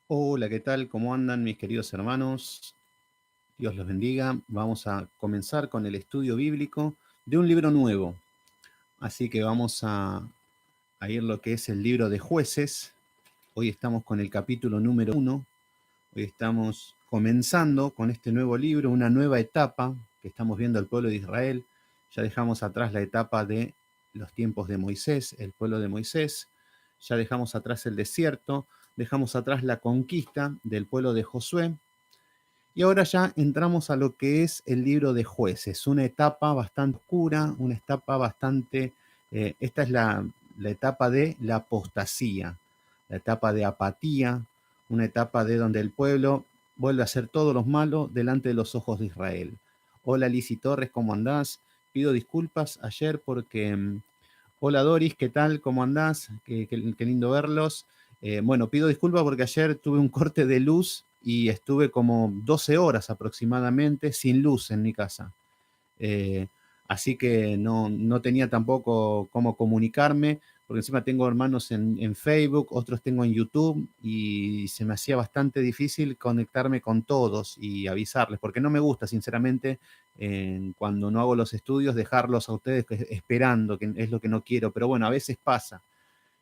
Hola, ¿qué tal? ¿Cómo andan mis queridos hermanos? Dios los bendiga. Vamos a comenzar con el estudio bíblico de un libro nuevo. Así que vamos a ir lo que es el libro de Jueces. Hoy estamos con el capítulo número 1. Hoy estamos comenzando con este nuevo libro, una nueva etapa que estamos viendo el pueblo de Israel. Ya dejamos atrás la etapa de los tiempos de Moisés, el pueblo de Moisés. Ya dejamos atrás el desierto, dejamos atrás la conquista del pueblo de Josué. Y ahora ya entramos a lo que es el libro de Jueces, una etapa bastante oscura, una etapa bastante, esta es la etapa de la apostasía, la etapa de apatía, una etapa de donde el pueblo vuelve a hacer todos los malos delante de los ojos de Israel. Hola Lisi Torres, ¿cómo andás? Pido disculpas ayer porque, hola Doris, ¿qué tal? ¿Cómo andás? Qué lindo verlos. Bueno, pido disculpas porque ayer tuve un corte de luz y estuve como 12 horas aproximadamente sin luz en mi casa. Eh, Así que no tenía tampoco cómo comunicarme, porque encima tengo hermanos en Facebook, otros tengo en YouTube, y se me hacía bastante difícil conectarme con todos y avisarles, porque no me gusta, sinceramente, cuando no hago los estudios, dejarlos a ustedes esperando, que es lo que no quiero, pero bueno, a veces pasa.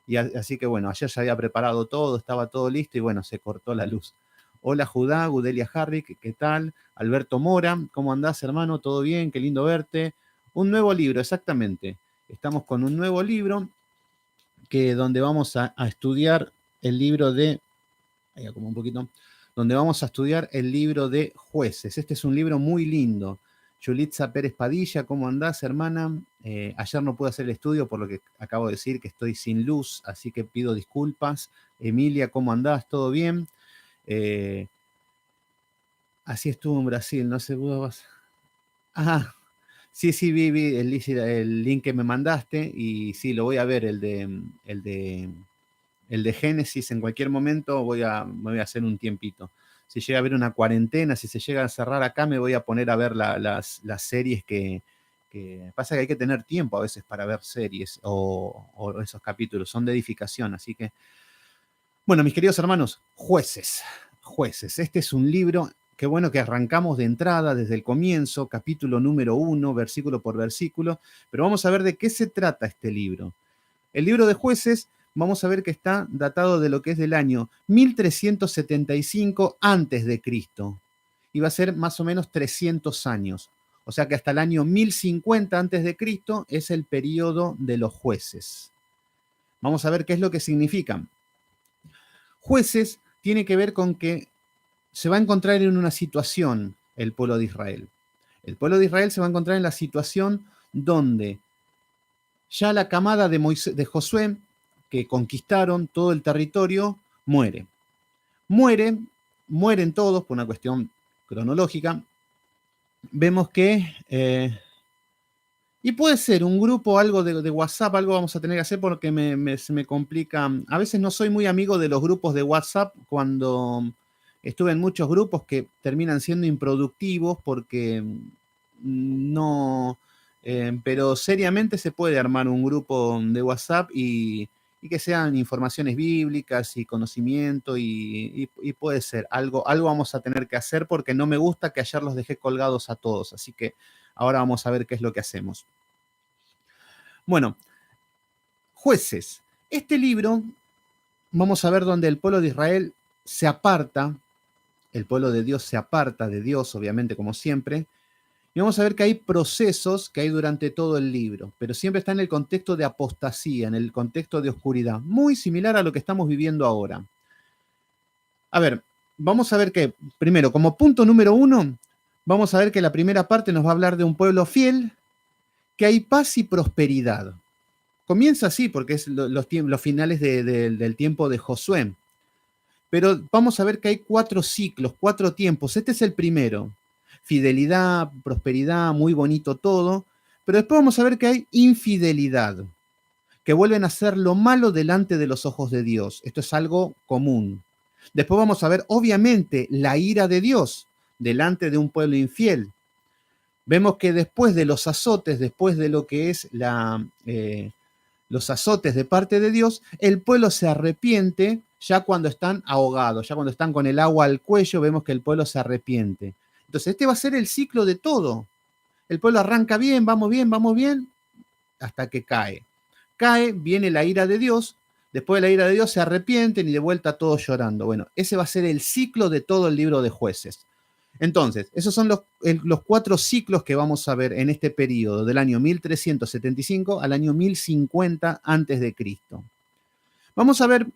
Y así que bueno, ayer ya había preparado todo, estaba todo listo y bueno, se cortó la luz. Hola Judá, Gudelia Harry, ¿qué tal? Alberto Mora, ¿cómo andás hermano? ¿Todo bien? Qué lindo verte. Un nuevo libro, exactamente. Estamos con un nuevo libro donde vamos a estudiar el libro de, ahí como un poquito, donde vamos a estudiar el libro de Jueces. Este es un libro muy lindo. Yulitza Pérez Padilla, ¿cómo andás, hermana? Ayer no pude hacer el estudio por lo que acabo de decir, que estoy sin luz, así que pido disculpas. Emilia, ¿cómo andás? ¿Todo bien? Eh, Así estuvo en Brasil, no sé, vos. Ah, sí, vi el link que me mandaste y sí, lo voy a ver, el de Génesis. En cualquier momento me voy a hacer un tiempito. Si llega a haber una cuarentena, si se llega a cerrar acá, me voy a poner a ver las series que pasa que hay que tener tiempo a veces para ver series o esos capítulos, son de edificación, así que, bueno, mis queridos hermanos, Jueces. Este es un libro, qué bueno que arrancamos de entrada desde el comienzo, capítulo número 1, versículo por versículo, pero vamos a ver de qué se trata este libro. El libro de Jueces, vamos a ver que está datado de lo que es del año 1375 antes de Cristo. Y va a ser más o menos 300 años. O sea que hasta el año 1050 antes de Cristo es el periodo de los jueces. Vamos a ver qué es lo que significan. Jueces tiene que ver con que se va a encontrar en una situación el pueblo de Israel. El pueblo de Israel se va a encontrar en la situación donde ya la camada de Josué, que conquistaron todo el territorio, muere. Mueren todos por una cuestión cronológica. Vemos que, y puede ser un grupo, algo de WhatsApp, algo vamos a tener que hacer porque se me complica. A veces no soy muy amigo de los grupos de WhatsApp cuando estuve en muchos grupos que terminan siendo improductivos porque no, pero seriamente se puede armar un grupo de WhatsApp y que sean informaciones bíblicas y conocimiento y puede ser, algo vamos a tener que hacer porque no me gusta que ayer los dejé colgados a todos, así que ahora vamos a ver qué es lo que hacemos. Bueno, Jueces. Este libro, vamos a ver donde el pueblo de Israel se aparta, el pueblo de Dios se aparta de Dios, obviamente, como siempre, y vamos a ver que hay procesos que hay durante todo el libro, pero siempre está en el contexto de apostasía, en el contexto de oscuridad, muy similar a lo que estamos viviendo ahora. A ver, vamos a ver que, primero, como punto número 1, vamos a ver que la primera parte nos va a hablar de un pueblo fiel, que hay paz y prosperidad. Comienza así porque es los finales del tiempo de Josué. Pero vamos a ver que hay 4 ciclos, 4 tiempos. Este es el primero. Fidelidad, prosperidad, muy bonito todo. Pero después vamos a ver que hay infidelidad, que vuelven a hacer lo malo delante de los ojos de Dios. Esto es algo común. Después vamos a ver, obviamente, la ira de Dios delante de un pueblo infiel. Vemos que después de los azotes, después de lo que es los azotes de parte de Dios, el pueblo se arrepiente, ya cuando están ahogados, ya cuando están con el agua al cuello, vemos que el pueblo se arrepiente. Entonces, este va a ser el ciclo de todo. El pueblo arranca bien, vamos bien, hasta que cae. Cae, viene la ira de Dios, después de la ira de Dios se arrepienten y de vuelta todos llorando. Bueno, ese va a ser el ciclo de todo el libro de Jueces. Entonces, esos son los 4 ciclos que vamos a ver en este periodo, del año 1375 al año 1050 antes de Cristo. Vamos a ver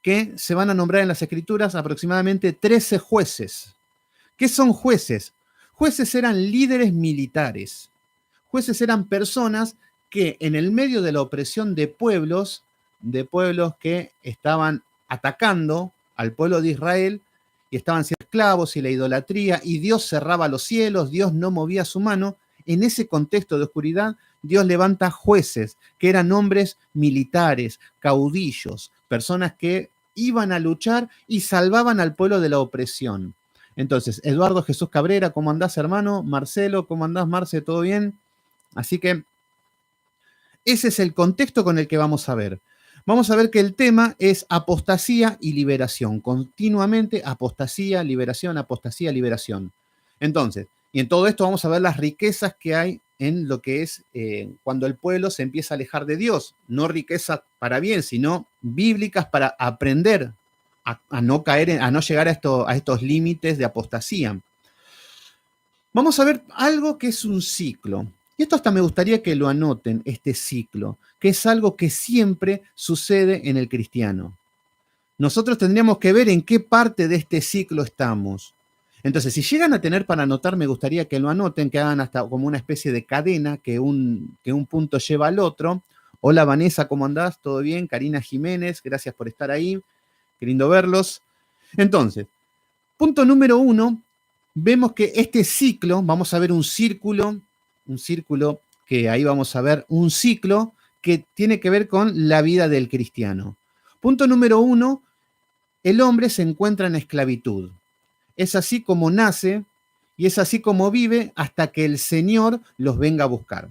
que se van a nombrar en las Escrituras aproximadamente 13 jueces. ¿Qué son jueces? Jueces eran líderes militares. Jueces eran personas que en el medio de la opresión de pueblos que estaban atacando al pueblo de Israel y estaban siendo esclavos y la idolatría, y Dios cerraba los cielos, Dios no movía su mano, en ese contexto de oscuridad, Dios levanta jueces, que eran hombres militares, caudillos, personas que iban a luchar y salvaban al pueblo de la opresión. Entonces, Eduardo Jesús Cabrera, ¿cómo andás, hermano? Marcelo, ¿cómo andás, Marce? ¿Todo bien? Así que ese es el contexto con el que vamos a ver. Vamos a ver que el tema es apostasía y liberación. Continuamente apostasía, liberación, apostasía, liberación. Entonces, y en todo esto vamos a ver las riquezas que hay en lo que es cuando el pueblo se empieza a alejar de Dios. No riquezas para bien, sino bíblicas para aprender a no caer, a no llegar a estos límites de apostasía. Vamos a ver algo que es un ciclo. Y esto hasta me gustaría que lo anoten, este ciclo, que es algo que siempre sucede en el cristiano. Nosotros tendríamos que ver en qué parte de este ciclo estamos. Entonces, si llegan a tener para anotar, me gustaría que lo anoten, que hagan hasta como una especie de cadena, que un punto lleva al otro. Hola Vanessa, ¿cómo andás? ¿Todo bien? Karina Jiménez, gracias por estar ahí. Qué lindo verlos. Entonces, punto número 1, vemos que este ciclo, vamos a ver un círculo que ahí vamos a ver un ciclo que tiene que ver con la vida del cristiano. Punto número 1, el hombre se encuentra en esclavitud. Es así como nace y es así como vive hasta que el Señor los venga a buscar.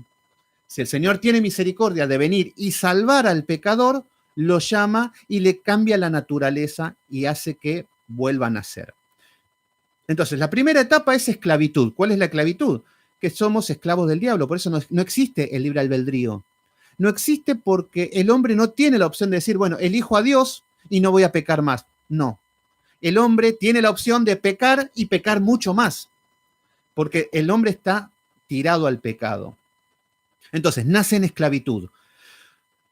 Si el Señor tiene misericordia de venir y salvar al pecador, lo llama y le cambia la naturaleza y hace que vuelva a nacer. Entonces, la primera etapa es esclavitud. ¿Cuál es la esclavitud? Que somos esclavos del diablo. Por eso no existe el libre albedrío. No existe porque el hombre no tiene la opción de decir, bueno, elijo a Dios y no voy a pecar más. No. El hombre tiene la opción de pecar y pecar mucho más, porque el hombre está tirado al pecado. Entonces, nace en esclavitud.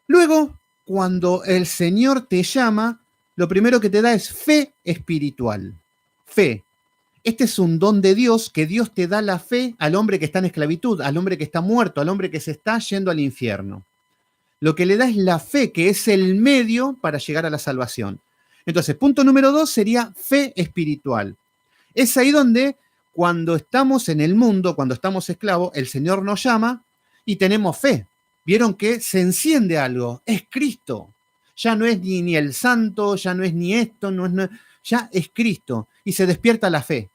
Luego, cuando el Señor te llama, lo primero que te da es fe espiritual. Fe. Este es un don de Dios, que Dios te da la fe al hombre que está en esclavitud, al hombre que está muerto, al hombre que se está yendo al infierno. Lo que le da es la fe, que es el medio para llegar a la salvación. Entonces, punto número 2 sería fe espiritual. Es ahí donde, cuando estamos en el mundo, cuando estamos esclavos, el Señor nos llama y tenemos fe. Vieron que se enciende algo, es Cristo. Ya no es ni el santo, ya no es ni esto, ya es Cristo. Y se despierta la fe.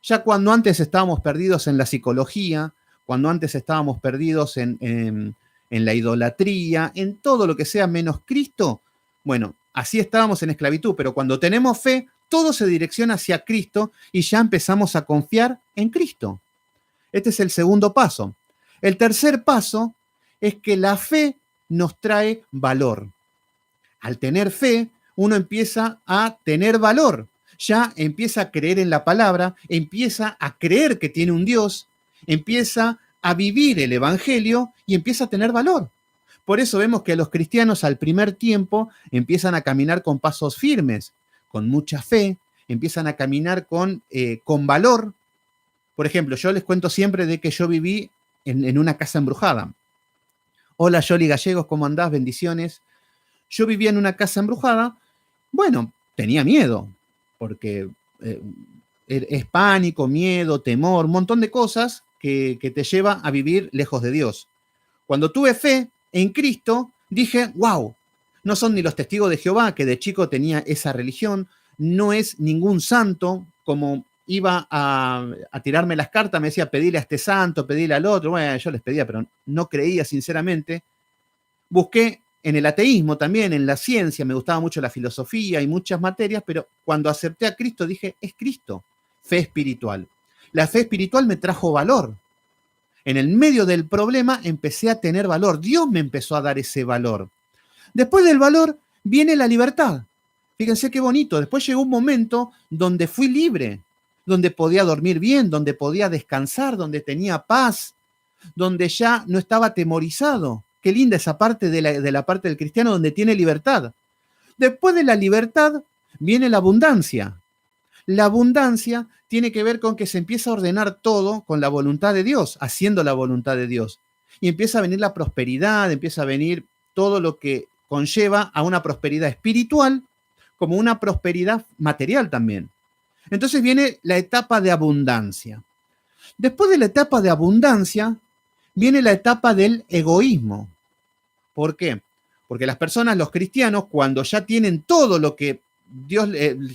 Ya cuando antes estábamos perdidos en la psicología, cuando antes estábamos perdidos en la idolatría, en todo lo que sea menos Cristo, bueno, así estábamos en esclavitud, pero cuando tenemos fe, todo se direcciona hacia Cristo y ya empezamos a confiar en Cristo. Este es el segundo paso. El tercer paso es que la fe nos trae valor. Al tener fe, uno empieza a tener valor. Ya empieza a creer en la palabra, empieza a creer que tiene un Dios, empieza a vivir el Evangelio y empieza a tener valor. Por eso vemos que los cristianos al primer tiempo empiezan a caminar con pasos firmes, con mucha fe, empiezan a caminar con valor. Por ejemplo, yo les cuento siempre de que yo viví en una casa embrujada. Hola, Yoli Gallegos, ¿cómo andás? Bendiciones. Yo vivía en una casa embrujada. Bueno, tenía miedo, porque es pánico, miedo, temor, un montón de cosas que te lleva a vivir lejos de Dios. Cuando tuve fe en Cristo, dije, wow, no son ni los testigos de Jehová, que de chico tenía esa religión, no es ningún santo, como iba a tirarme las cartas, me decía, pedile a este santo, pedile al otro. Bueno, yo les pedía, pero no creía sinceramente. Busqué en el ateísmo también, en la ciencia, me gustaba mucho la filosofía y muchas materias, pero cuando acepté a Cristo dije, es Cristo, fe espiritual. La fe espiritual me trajo valor. En el medio del problema empecé a tener valor. Dios me empezó a dar ese valor. Después del valor viene la libertad. Fíjense qué bonito. Después llegó un momento donde fui libre, donde podía dormir bien, donde podía descansar, donde tenía paz, donde ya no estaba atemorizado. Qué linda esa parte de la parte del cristiano donde tiene libertad. Después de la libertad viene la abundancia. La abundancia tiene que ver con que se empieza a ordenar todo con la voluntad de Dios, haciendo la voluntad de Dios. Y empieza a venir la prosperidad, empieza a venir todo lo que conlleva a una prosperidad espiritual como una prosperidad material también. Entonces viene la etapa de abundancia. Después de la etapa de abundancia, viene la etapa del egoísmo. ¿Por qué? Porque las personas, los cristianos, cuando ya tienen todo lo que Dios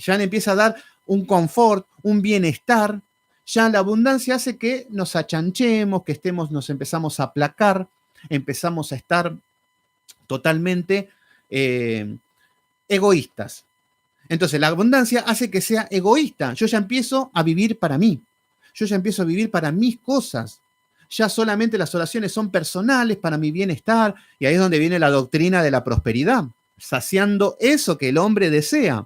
ya le empieza a dar un confort, un bienestar, ya la abundancia hace que nos achanchemos, que nos empezamos a aplacar, empezamos a estar totalmente egoístas. Entonces la abundancia hace que sea egoísta. Yo ya empiezo a vivir para mí. Yo ya empiezo a vivir para mis cosas. Ya solamente las oraciones son personales para mi bienestar. Y ahí es donde viene la doctrina de la prosperidad, saciando eso que el hombre desea.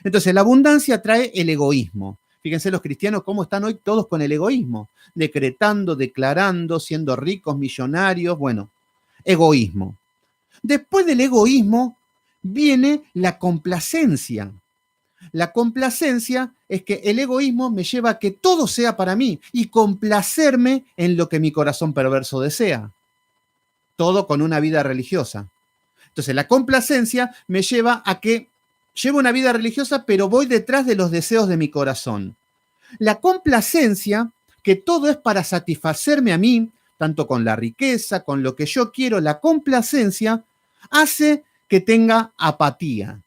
Entonces la abundancia trae el egoísmo. Fíjense los cristianos cómo están hoy todos con el egoísmo, decretando, declarando, siendo ricos, millonarios, bueno, egoísmo. Después del egoísmo viene la complacencia. La complacencia es que el egoísmo me lleva a que todo sea para mí y complacerme en lo que mi corazón perverso desea. Todo con una vida religiosa. Entonces la complacencia me lleva a que llevo una vida religiosa, pero voy detrás de los deseos de mi corazón. La complacencia, que todo es para satisfacerme a mí, tanto con la riqueza, con lo que yo quiero, la complacencia hace que tenga apatía.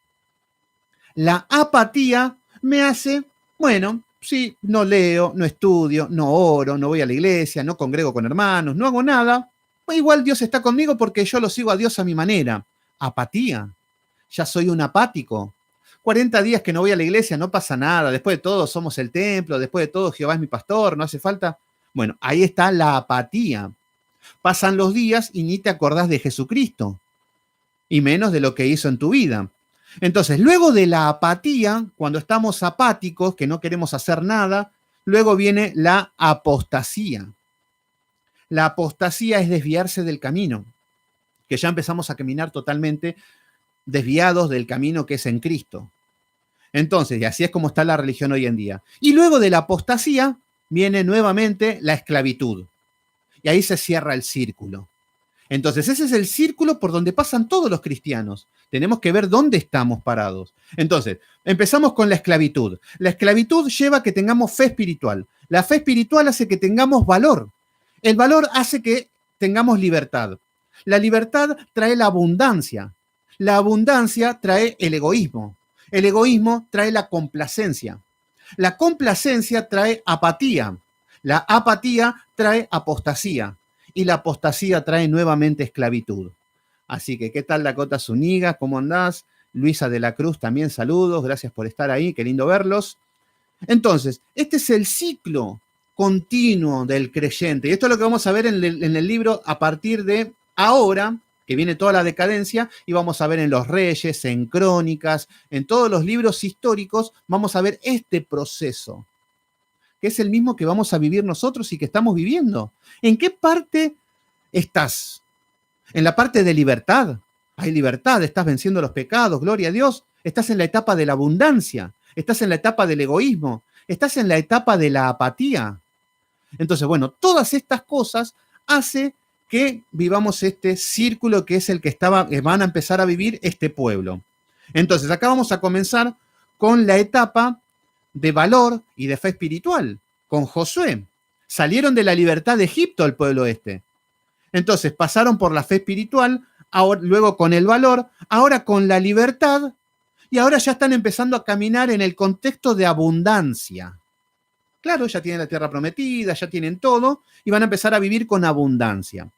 La apatía me hace, bueno, sí, no leo, no estudio, no oro, no voy a la iglesia, no congrego con hermanos, no hago nada. Igual Dios está conmigo porque yo lo sigo a Dios a mi manera. Apatía. Ya soy un apático. 40 días que no voy a la iglesia, no pasa nada. Después de todo somos el templo, después de todo Jehová es mi pastor, no hace falta. Bueno, ahí está la apatía. Pasan los días y ni te acordás de Jesucristo, y menos de lo que hizo en tu vida. Entonces, luego de la apatía, cuando estamos apáticos, que no queremos hacer nada, luego viene la apostasía. La apostasía es desviarse del camino, que ya empezamos a caminar totalmente desviados del camino que es en Cristo. Entonces, y así es como está la religión hoy en día. Y luego de la apostasía viene nuevamente la esclavitud. Y ahí se cierra el círculo. Entonces, ese es el círculo por donde pasan todos los cristianos. Tenemos que ver dónde estamos parados. Entonces, empezamos con la esclavitud. La esclavitud lleva a que tengamos fe espiritual. La fe espiritual hace que tengamos valor. El valor hace que tengamos libertad. La libertad trae la abundancia. La abundancia trae el egoísmo. El egoísmo trae la complacencia. La complacencia trae apatía. La apatía trae apostasía. Y la apostasía trae nuevamente esclavitud. Así que, ¿qué tal, Dakota Zúñiga? ¿Cómo andás? Luisa de la Cruz, también saludos. Gracias por estar ahí. Qué lindo verlos. Entonces, este es el ciclo continuo del creyente. Y esto es lo que vamos a ver en el libro a partir de ahora, que viene toda la decadencia, y vamos a ver en los Reyes, en Crónicas, en todos los libros históricos, vamos a ver este proceso, que es el mismo que vamos a vivir nosotros y que estamos viviendo. ¿En qué parte estás? ¿En la parte de libertad? Hay libertad, estás venciendo los pecados, gloria a Dios. Estás en la etapa de la abundancia, estás en la etapa del egoísmo, estás en la etapa de la apatía. Entonces, bueno, todas estas cosas hacen que vivamos este círculo que es el que van a empezar a vivir este pueblo. Entonces, acá vamos a comenzar con la etapa de valor y de fe espiritual, con Josué. Salieron de la libertad de Egipto el pueblo este. Entonces, pasaron por la fe espiritual, luego con el valor, ahora con la libertad, y ahora ya están empezando a caminar en el contexto de abundancia. Claro, ya tienen la tierra prometida, ya tienen todo, y van a empezar a vivir con abundancia.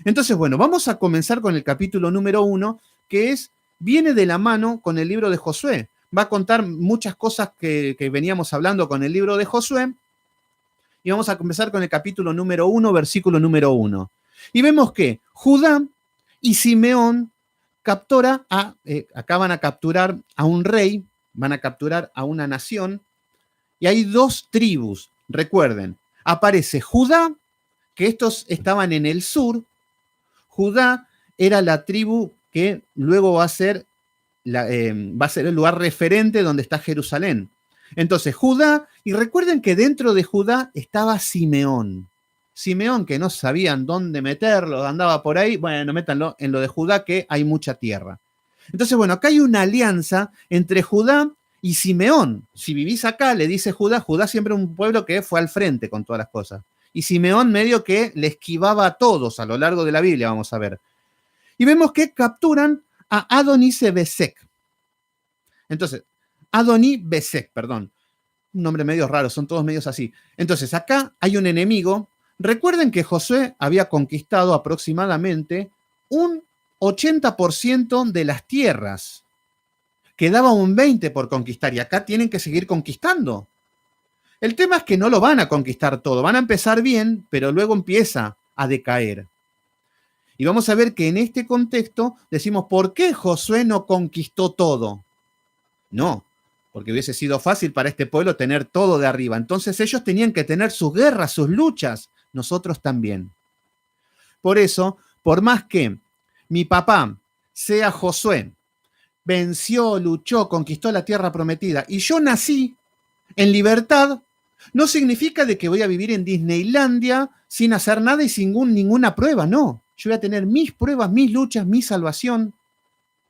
Entonces, bueno, vamos a comenzar con el capítulo número 1, que viene de la mano con el libro de Josué. Va a contar muchas cosas que veníamos hablando con el libro de Josué. Y vamos a comenzar con el capítulo número 1, versículo número 1. Y vemos que Judá y Simeón acá van a capturar a un rey, van a capturar a una nación, y hay dos tribus. Recuerden, aparece Judá, que estos estaban en el sur. Judá era la tribu que luego va a ser el lugar referente donde está Jerusalén. Entonces, Judá, y recuerden que dentro de Judá estaba Simeón. Simeón, que no sabían dónde meterlo, andaba por ahí, bueno, métanlo en lo de Judá, que hay mucha tierra. Entonces, bueno, acá hay una alianza entre Judá y Simeón. Si vivís acá, le dice Judá, Judá siempre un pueblo que fue al frente con todas las cosas. Y Simeón medio que le esquivaba a todos a lo largo de la Biblia, vamos a ver. Y vemos que capturan a Adonibesec. Entonces, Adonibesec, perdón. Un nombre medio raro, son todos medios así. Entonces, acá hay un enemigo. Recuerden que Josué había conquistado aproximadamente un 80% de las tierras. Quedaba un 20% por conquistar y acá tienen que seguir conquistando. El tema es que no lo van a conquistar todo. Van a empezar bien, pero luego empieza a decaer. Y vamos a ver que en este contexto decimos, ¿por qué Josué no conquistó todo? No, porque hubiese sido fácil para este pueblo tener todo de arriba. Entonces ellos tenían que tener sus guerras, sus luchas, nosotros también. Por eso, por más que mi papá sea Josué, venció, luchó, conquistó la tierra prometida, y yo nací en libertad, no significa de que voy a vivir en Disneylandia sin hacer nada y sin ninguna prueba, no. Yo voy a tener mis pruebas, mis luchas, mi salvación.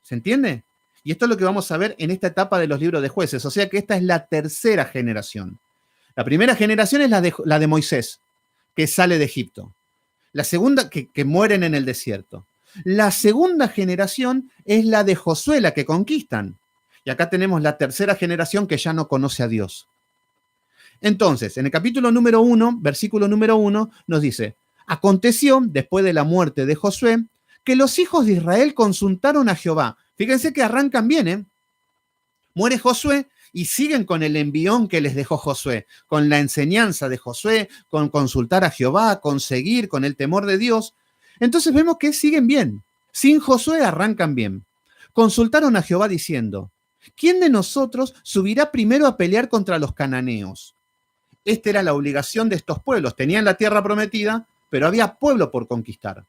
¿Se entiende? Y esto es lo que vamos a ver en esta etapa de los libros de jueces. O sea que esta es la tercera generación. La primera generación es la de Moisés, que sale de Egipto. La segunda, que mueren en el desierto. La segunda generación es la de Josué, la que conquistan. Y acá tenemos la tercera generación que ya no conoce a Dios. Entonces, en el capítulo número 1, versículo número 1, nos dice, aconteció, después de la muerte de Josué, que los hijos de Israel consultaron a Jehová. Fíjense que arrancan bien, ¿eh? Muere Josué y siguen con el envión que les dejó Josué, con la enseñanza de Josué, con consultar a Jehová, con seguir, con el temor de Dios. Entonces vemos que siguen bien. Sin Josué arrancan bien. Consultaron a Jehová diciendo, ¿quién de nosotros subirá primero a pelear contra los cananeos? Esta era la obligación de estos pueblos. Tenían la tierra prometida, pero había pueblo por conquistar.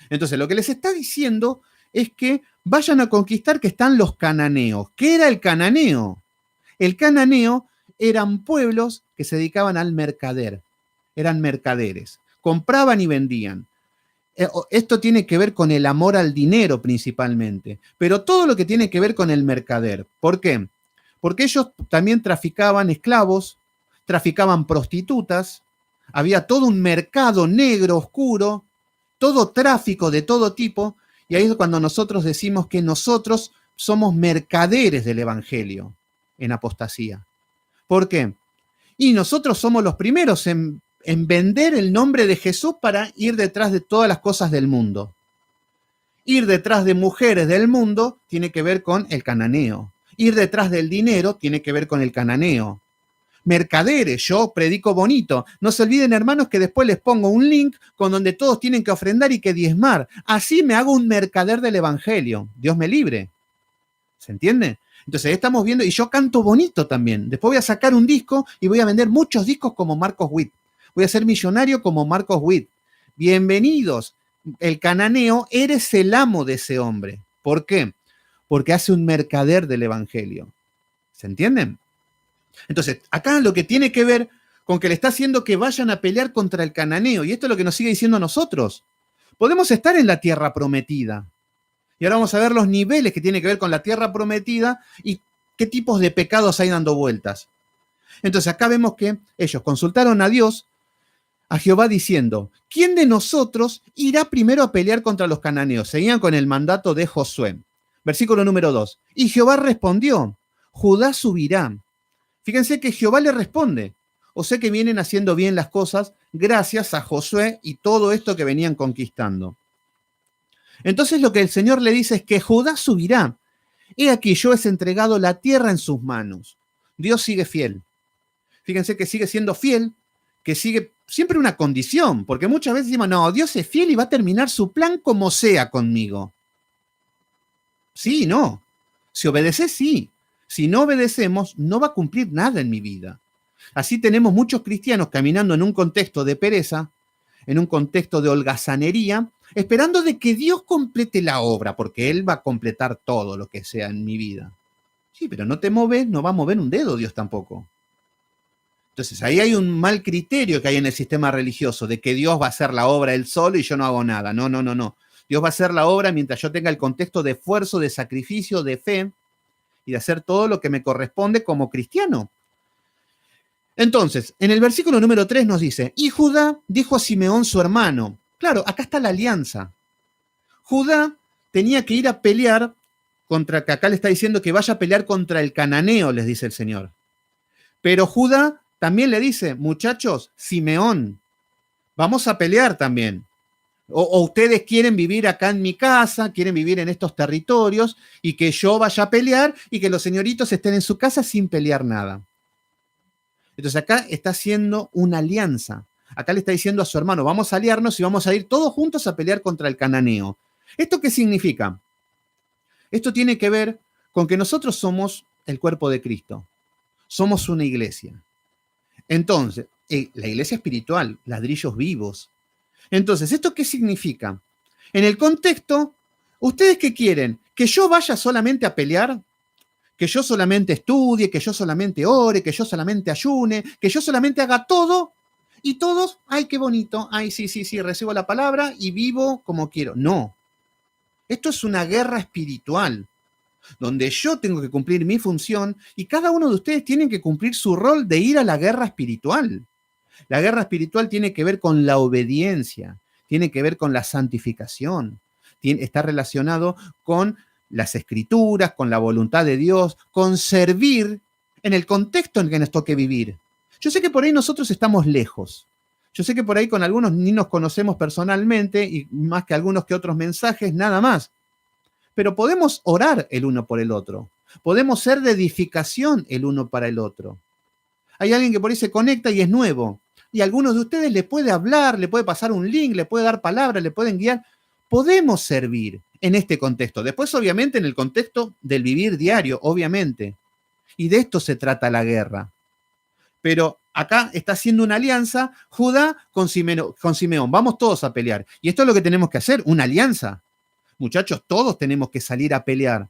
Entonces, lo que les está diciendo es que vayan a conquistar que están los cananeos. ¿Qué era el cananeo? El cananeo eran pueblos que se dedicaban al mercader. Eran mercaderes. Compraban y vendían. Esto tiene que ver con el amor al dinero principalmente, pero todo lo que tiene que ver con el mercader. ¿Por qué? Porque ellos también traficaban esclavos, traficaban prostitutas, había todo un mercado negro, oscuro, todo tráfico de todo tipo, y ahí es cuando nosotros decimos que nosotros somos mercaderes del Evangelio en apostasía. ¿Por qué? Y nosotros somos los primeros en vender el nombre de Jesús para ir detrás de todas las cosas del mundo. Ir detrás de mujeres del mundo tiene que ver con el cananeo. Ir detrás del dinero tiene que ver con el cananeo. Mercaderes, yo predico bonito. No se olviden, hermanos, que después les pongo un link con donde todos tienen que ofrendar y que diezmar. Así me hago un mercader del Evangelio. Dios me libre. ¿Se entiende? Entonces, estamos viendo, y yo canto bonito también. Después voy a sacar un disco y voy a vender muchos discos como Marcos Witt. Voy a ser millonario como Marcos Witt. Bienvenidos. El cananeo, eres el amo de ese hombre. ¿Por qué? Porque hace un mercader del Evangelio. ¿Se entienden? Entonces, acá lo que tiene que ver con que le está haciendo que vayan a pelear contra el cananeo. Y esto es lo que nos sigue diciendo a nosotros. Podemos estar en la tierra prometida. Y ahora vamos a ver los niveles que tienen que ver con la tierra prometida y qué tipos de pecados hay dando vueltas. Entonces, acá vemos que ellos consultaron a Dios, a Jehová, diciendo, ¿quién de nosotros irá primero a pelear contra los cananeos? Seguían con el mandato de Josué. Versículo número 2. Y Jehová respondió, Judá subirá. Fíjense que Jehová le responde. O sea que vienen haciendo bien las cosas gracias a Josué y todo esto que venían conquistando. Entonces lo que el Señor le dice es que Judá subirá. He aquí, yo he entregado la tierra en sus manos. Dios sigue fiel. Fíjense que sigue siendo fiel, que sigue siempre una condición, porque muchas veces decimos, no, Dios es fiel y va a terminar su plan como sea conmigo. Sí, no. Si obedeces, sí. Si no obedecemos, no va a cumplir nada en mi vida. Así tenemos muchos cristianos caminando en un contexto de pereza, en un contexto de holgazanería, esperando de que Dios complete la obra, porque Él va a completar todo lo que sea en mi vida. Sí, pero no te mueves, no va a mover un dedo Dios tampoco. Entonces ahí hay un mal criterio que hay en el sistema religioso, de que Dios va a hacer la obra él solo y yo no hago nada. No, no, no, no. Dios va a hacer la obra mientras yo tenga el contexto de esfuerzo, de sacrificio, de fe y de hacer todo lo que me corresponde como cristiano. Entonces, en el versículo número 3 nos dice, y Judá dijo a Simeón su hermano. Claro, acá está la alianza. Judá tenía que ir a pelear contra, que acá le está diciendo que vaya a pelear contra el cananeo, les dice el Señor. Pero Judá también le dice, muchachos, Simeón, vamos a pelear también. O ustedes quieren vivir acá en mi casa, quieren vivir en estos territorios y que yo vaya a pelear y que los señoritos estén en su casa sin pelear nada. Entonces acá está haciendo una alianza. Acá le está diciendo a su hermano, vamos a aliarnos y vamos a ir todos juntos a pelear contra el cananeo. ¿Esto qué significa? Esto tiene que ver con que nosotros somos el cuerpo de Cristo. Somos una iglesia. Entonces, la iglesia espiritual, ladrillos vivos. Entonces, ¿esto qué significa? En el contexto, ¿ustedes qué quieren? ¿Que yo vaya solamente a pelear? ¿Que yo solamente estudie? ¿Que yo solamente ore? ¿Que yo solamente ayune? ¿Que yo solamente haga todo? Y todos, ay, qué bonito, ay, sí, sí, sí, recibo la palabra y vivo como quiero. No. Esto es una guerra espiritual, donde yo tengo que cumplir mi función y cada uno de ustedes tiene que cumplir su rol de ir a la guerra espiritual. La guerra espiritual tiene que ver con la obediencia, tiene que ver con la santificación, está relacionado con las escrituras, con la voluntad de Dios, con servir en el contexto en el que nos toque vivir. Yo sé que por ahí nosotros estamos lejos. Yo sé que por ahí con algunos ni nos conocemos personalmente y más que algunos que otros mensajes, nada más. Pero podemos orar el uno por el otro. Podemos ser de edificación el uno para el otro. Hay alguien que por ahí se conecta y es nuevo. Y a algunos de ustedes le puede hablar, le puede pasar un link, le puede dar palabras, le pueden guiar. Podemos servir en este contexto. Después, obviamente, en el contexto del vivir diario, obviamente. Y de esto se trata la guerra. Pero acá está haciendo una alianza Judá con Simeón. Vamos todos a pelear. Y esto es lo que tenemos que hacer, una alianza. Muchachos, todos tenemos que salir a pelear.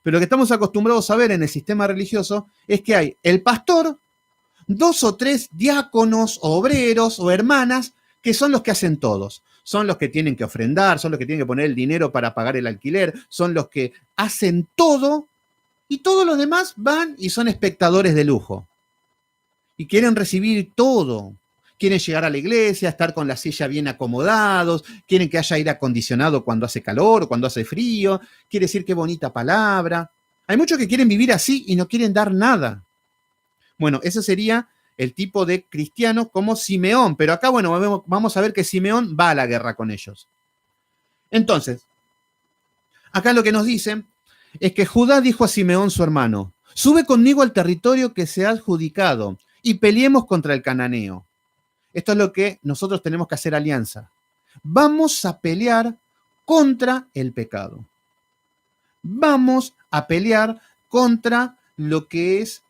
Pero lo que estamos acostumbrados a ver en el sistema religioso es que hay el pastor, 2 o 3 diáconos, o obreros o hermanas, que son los que hacen todos. Son los que tienen que ofrendar, son los que tienen que poner el dinero para pagar el alquiler, son los que hacen todo y todos los demás van y son espectadores de lujo. Y quieren recibir todo. Quieren llegar a la iglesia, estar con la silla bien acomodados, quieren que haya aire acondicionado cuando hace calor o cuando hace frío, quiere decir qué bonita palabra. Hay muchos que quieren vivir así y no quieren dar nada. Bueno, ese sería el tipo de cristiano como Simeón, pero acá, bueno, vamos a ver que Simeón va a la guerra con ellos. Entonces, acá lo que nos dice es que Judá dijo a Simeón su hermano, sube conmigo al territorio que se ha adjudicado y peleemos contra el cananeo. Esto es lo que nosotros tenemos que hacer alianza. Vamos a pelear contra el pecado. Vamos a pelear contra lo que es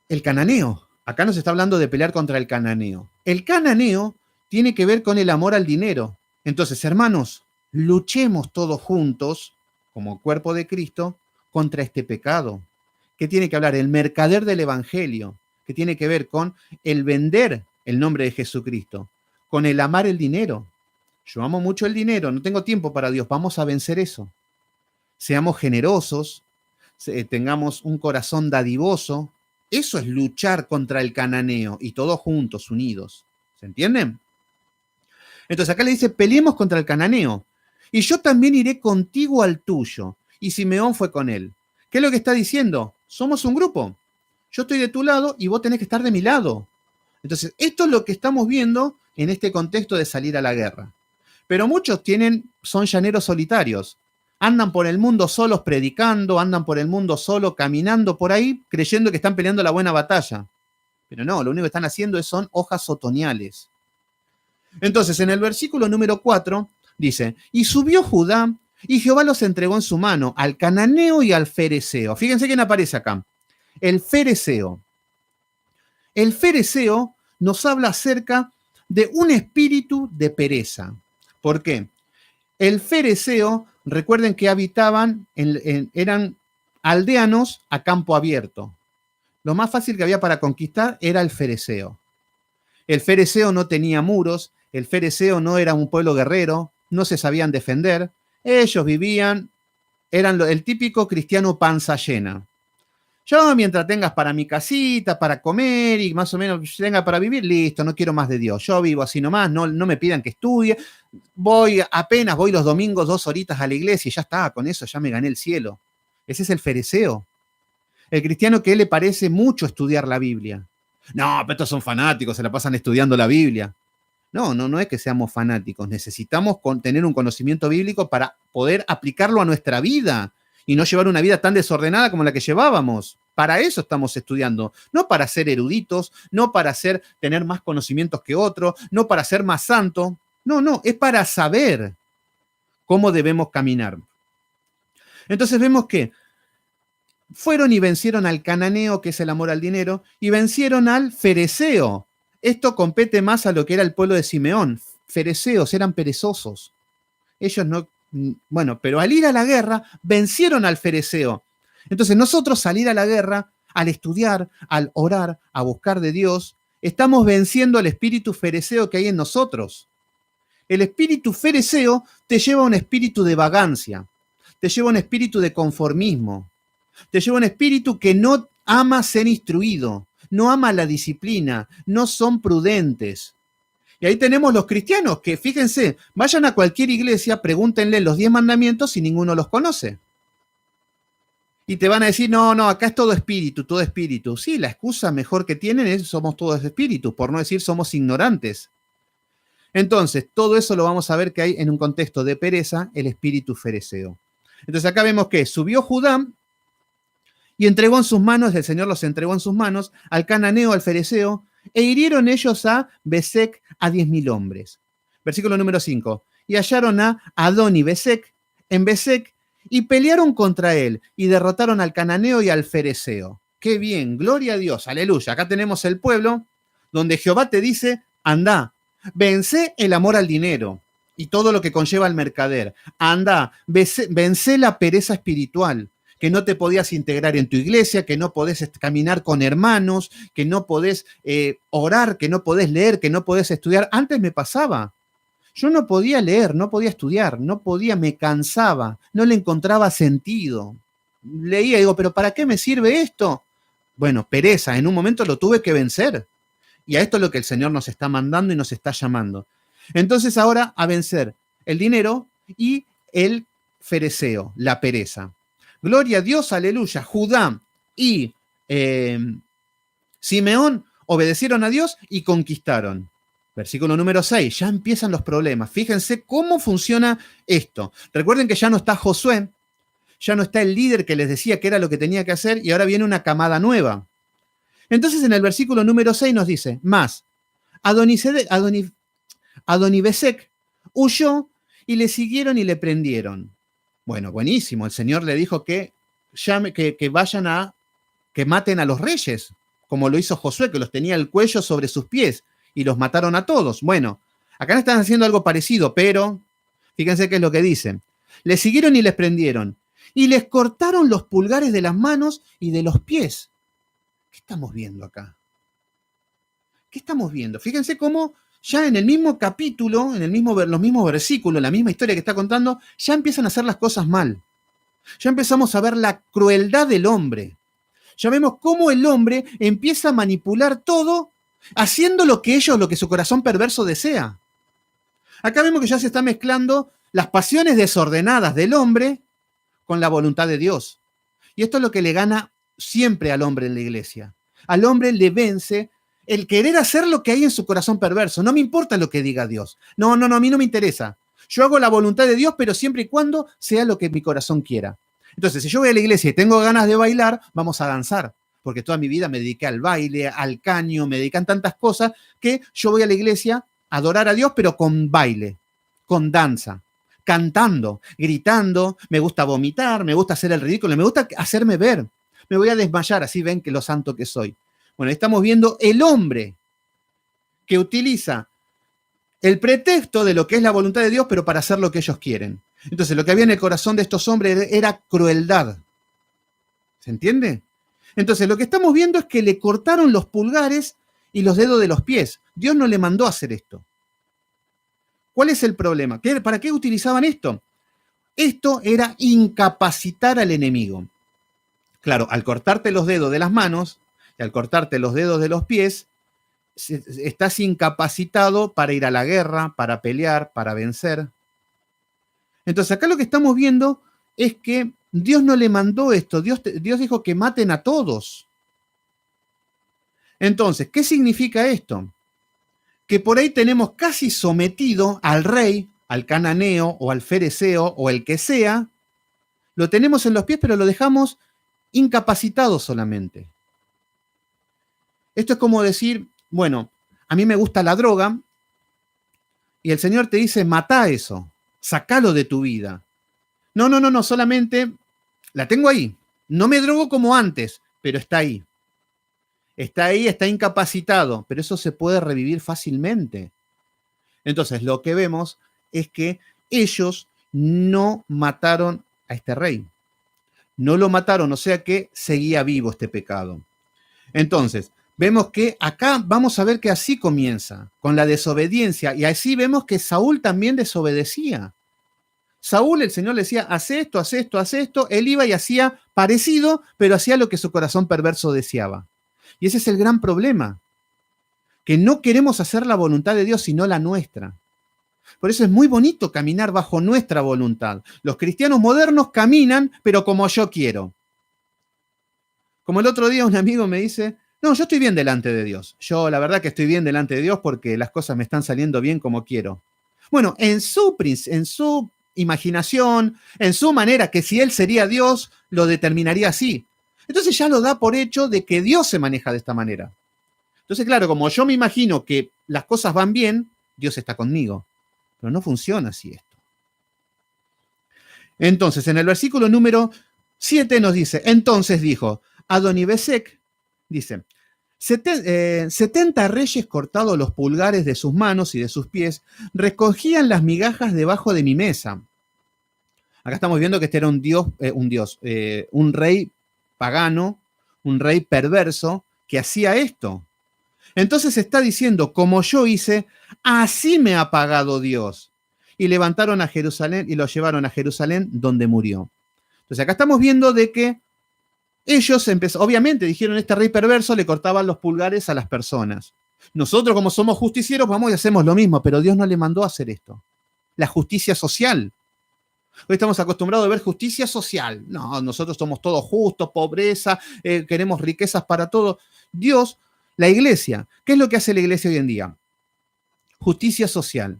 el cananeo. Acá nos está hablando de pelear contra el cananeo. El cananeo tiene que ver con el amor al dinero. Entonces, hermanos, luchemos todos juntos, como cuerpo de Cristo, contra este pecado. ¿Qué tiene que hablar? El mercader del evangelio, que tiene que ver con el vender el nombre de Jesucristo, con el amar el dinero. Yo amo mucho el dinero, no tengo tiempo para Dios, vamos a vencer eso. Seamos generosos, tengamos un corazón dadivoso. Eso es luchar contra el cananeo y todos juntos, unidos. ¿Se entienden? Entonces acá le dice, peleemos contra el cananeo. Y yo también iré contigo al tuyo. Y Simeón fue con él. ¿Qué es lo que está diciendo? Somos un grupo. Yo estoy de tu lado y vos tenés que estar de mi lado. Entonces, esto es lo que estamos viendo en este contexto de salir a la guerra. Pero muchos son llaneros solitarios. Andan por el mundo solos predicando, andan por el mundo solo caminando por ahí, creyendo que están peleando la buena batalla. Pero no, lo único que están haciendo son hojas otoñales. Entonces, en el versículo número 4 dice, y subió Judá, y Jehová los entregó en su mano, al cananeo y al fereceo. Fíjense quién aparece acá. El fereceo. El fereceo nos habla acerca de un espíritu de pereza. ¿Por qué? El fereceo, recuerden que habitaban, eran aldeanos a campo abierto. Lo más fácil que había para conquistar era el fereceo. El fereceo no tenía muros, el fereceo no era un pueblo guerrero, no se sabían defender. Ellos vivían, eran el típico cristiano panza llena. Yo, mientras tengas para mi casita, para comer y más o menos tenga para vivir, listo, no quiero más de Dios. Yo vivo así nomás, no me pidan que estudie. Apenas voy los domingos 2 horitas a la iglesia y ya está, con eso ya me gané el cielo. Ese es el fereceo. El cristiano que le parece mucho estudiar la Biblia. No, pero estos son fanáticos, se la pasan estudiando la Biblia. No es que seamos fanáticos. Necesitamos tener un conocimiento bíblico para poder aplicarlo a nuestra vida y no llevar una vida tan desordenada como la que llevábamos. Para eso estamos estudiando, no para ser eruditos, no para tener más conocimientos que otros, no para ser más santo. No, es para saber cómo debemos caminar. Entonces vemos que fueron y vencieron al cananeo, que es el amor al dinero, y vencieron al fereceo. Esto compete más a lo que era el pueblo de Simeón. Fereceos eran perezosos. Ellos no, bueno, pero al ir a la guerra, vencieron al fereceo. Entonces nosotros al ir a la guerra, al estudiar, al orar, a buscar de Dios, estamos venciendo al espíritu fereceo que hay en nosotros. El espíritu fereceo te lleva a un espíritu de vagancia, te lleva a un espíritu de conformismo, te lleva a un espíritu que no ama ser instruido, no ama la disciplina, no son prudentes. Y ahí tenemos los cristianos que, fíjense, vayan a cualquier iglesia, pregúntenle los 10 mandamientos y ninguno los conoce. Y te van a decir, no, acá es todo espíritu, todo espíritu. Sí, la excusa mejor que tienen es somos todos espíritus, por no decir somos ignorantes. Entonces, todo eso lo vamos a ver que hay en un contexto de pereza, el espíritu fereceo. Entonces acá vemos que subió Judá y entregó en sus manos, el Señor los entregó en sus manos, al cananeo, al fereceo, e hirieron ellos a Besec a 10.000 hombres. Versículo número 5. Y hallaron a Adón y Besec en Besec y pelearon contra él y derrotaron al cananeo y al fereceo. ¡Qué bien! Gloria a Dios, aleluya. Acá tenemos el pueblo donde Jehová te dice, anda, vence el amor al dinero y todo lo que conlleva el mercader. Anda, vence la pereza espiritual, que no te podías integrar en tu iglesia, que no podés caminar con hermanos, que no podés orar, que no podés leer, que no podés estudiar. Antes me pasaba. Yo no podía leer, no podía estudiar, me cansaba, no le encontraba sentido. Leía y digo, ¿pero para qué me sirve esto? Bueno, pereza, en un momento lo tuve que vencer. Y a esto es lo que el Señor nos está mandando y nos está llamando. Entonces ahora a vencer el dinero y el fereceo, la pereza. Gloria a Dios, aleluya. Judá y Simeón obedecieron a Dios y conquistaron. Versículo número 6, ya empiezan los problemas. Fíjense cómo funciona esto. Recuerden que ya no está Josué, ya no está el líder que les decía que era lo que tenía que hacer y ahora viene una camada nueva. Entonces en el versículo número 6 nos dice, más, Adonibesec huyó y le siguieron y le prendieron. Bueno, buenísimo, el Señor le dijo que vayan que maten a los reyes, como lo hizo Josué, que los tenía el cuello sobre sus pies y los mataron a todos. Bueno, acá no están haciendo algo parecido, pero fíjense qué es lo que dicen. Les siguieron y les prendieron y les cortaron los pulgares de las manos y de los pies. ¿Qué estamos viendo acá? ¿Qué estamos viendo? Fíjense cómo ya en el mismo capítulo, los mismos versículos, la misma historia que está contando, ya empiezan a hacer las cosas mal. Ya empezamos a ver la crueldad del hombre. Ya vemos cómo el hombre empieza a manipular todo, haciendo lo que su corazón perverso desea. Acá vemos que ya se está mezclando las pasiones desordenadas del hombre con la voluntad de Dios. Y esto es lo que le gana siempre al hombre en la iglesia. Al hombre le vence el querer hacer lo que hay en su corazón perverso. No me importa lo que diga Dios. No, a mí no me interesa. Yo hago la voluntad de Dios, pero siempre y cuando sea lo que mi corazón quiera. Entonces, si yo voy a la iglesia y tengo ganas de bailar, vamos a danzar, porque toda mi vida me dediqué al baile, al caño, me dedican tantas cosas que yo voy a la iglesia a adorar a Dios, pero con baile, con danza, cantando, gritando, me gusta vomitar, me gusta hacer el ridículo, me gusta hacerme ver, me voy a desmayar, así ven que lo santo que soy. Bueno, estamos viendo el hombre que utiliza el pretexto de lo que es la voluntad de Dios, pero para hacer lo que ellos quieren. Entonces, lo que había en el corazón de estos hombres era crueldad. ¿Se entiende? Entonces, lo que estamos viendo es que le cortaron los pulgares y los dedos de los pies. Dios no le mandó a hacer esto. ¿Cuál es el problema? ¿Para qué utilizaban esto? Esto era incapacitar al enemigo. Claro, al cortarte los dedos de las manos y al cortarte los dedos de los pies, estás incapacitado para ir a la guerra, para pelear, para vencer. Entonces acá lo que estamos viendo es que Dios no le mandó esto, Dios dijo que maten a todos. Entonces, ¿qué significa esto? Que por ahí tenemos casi sometido al rey, al cananeo o al fereceo o el que sea, lo tenemos en los pies, pero lo dejamos incapacitado solamente. Esto es como decir, bueno, a mí me gusta la droga y el Señor te dice, matá eso, sacalo de tu vida. No, solamente la tengo ahí. No me drogo como antes, pero está ahí. Está ahí, está incapacitado, pero eso se puede revivir fácilmente. Entonces, lo que vemos es que ellos no mataron a este rey. No lo mataron, o sea que seguía vivo este pecado. Entonces, vemos que acá vamos a ver que así comienza, con la desobediencia, y así vemos que Saúl también desobedecía. Saúl, el Señor le decía, haz esto, haz esto, haz esto. Él iba y hacía parecido, pero hacía lo que su corazón perverso deseaba. Y ese es el gran problema, que no queremos hacer la voluntad de Dios, sino la nuestra. Por eso es muy bonito caminar bajo nuestra voluntad. Los cristianos modernos caminan, pero como yo quiero. Como el otro día un amigo me dice, no, yo estoy bien delante de Dios. Yo la verdad que estoy bien delante de Dios porque las cosas me están saliendo bien como quiero. Bueno, en su imaginación, en su manera, que si él sería Dios, lo determinaría así. Entonces ya lo da por hecho de que Dios se maneja de esta manera. Entonces, claro, como yo me imagino que las cosas van bien, Dios está conmigo. Pero no funciona así esto. Entonces, en el versículo número 7 nos dice, entonces dijo, Adonibesec, dice, 70 reyes cortados los pulgares de sus manos y de sus pies, recogían las migajas debajo de mi mesa. Acá estamos viendo que este era un rey pagano, un rey perverso que hacía esto. Entonces está diciendo, como yo hice, así me ha pagado Dios. Y levantaron a Jerusalén y lo llevaron a Jerusalén donde murió. Entonces acá estamos viendo de que ellos obviamente dijeron, este rey perverso le cortaban los pulgares a las personas. Nosotros como somos justicieros vamos y hacemos lo mismo, pero Dios no le mandó a hacer esto. La justicia social. Hoy estamos acostumbrados a ver justicia social. No, nosotros somos todos justos, pobreza, queremos riquezas para todos. Dios, la iglesia, ¿qué es lo que hace la iglesia hoy en día? Justicia social.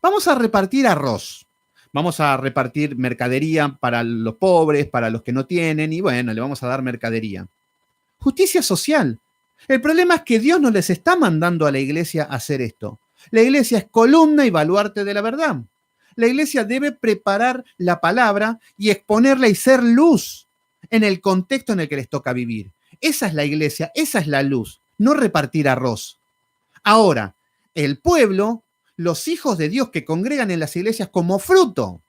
Vamos a repartir arroz. Vamos a repartir mercadería para los pobres, para los que no tienen, y bueno, le vamos a dar mercadería. Justicia social. El problema es que Dios no les está mandando a la iglesia a hacer esto. La iglesia es columna y baluarte de la verdad. La iglesia debe preparar la palabra y exponerla y ser luz en el contexto en el que les toca vivir. Esa es la iglesia, esa es la luz, no repartir arroz. Ahora, el pueblo, los hijos de Dios que congregan en las iglesias como fruto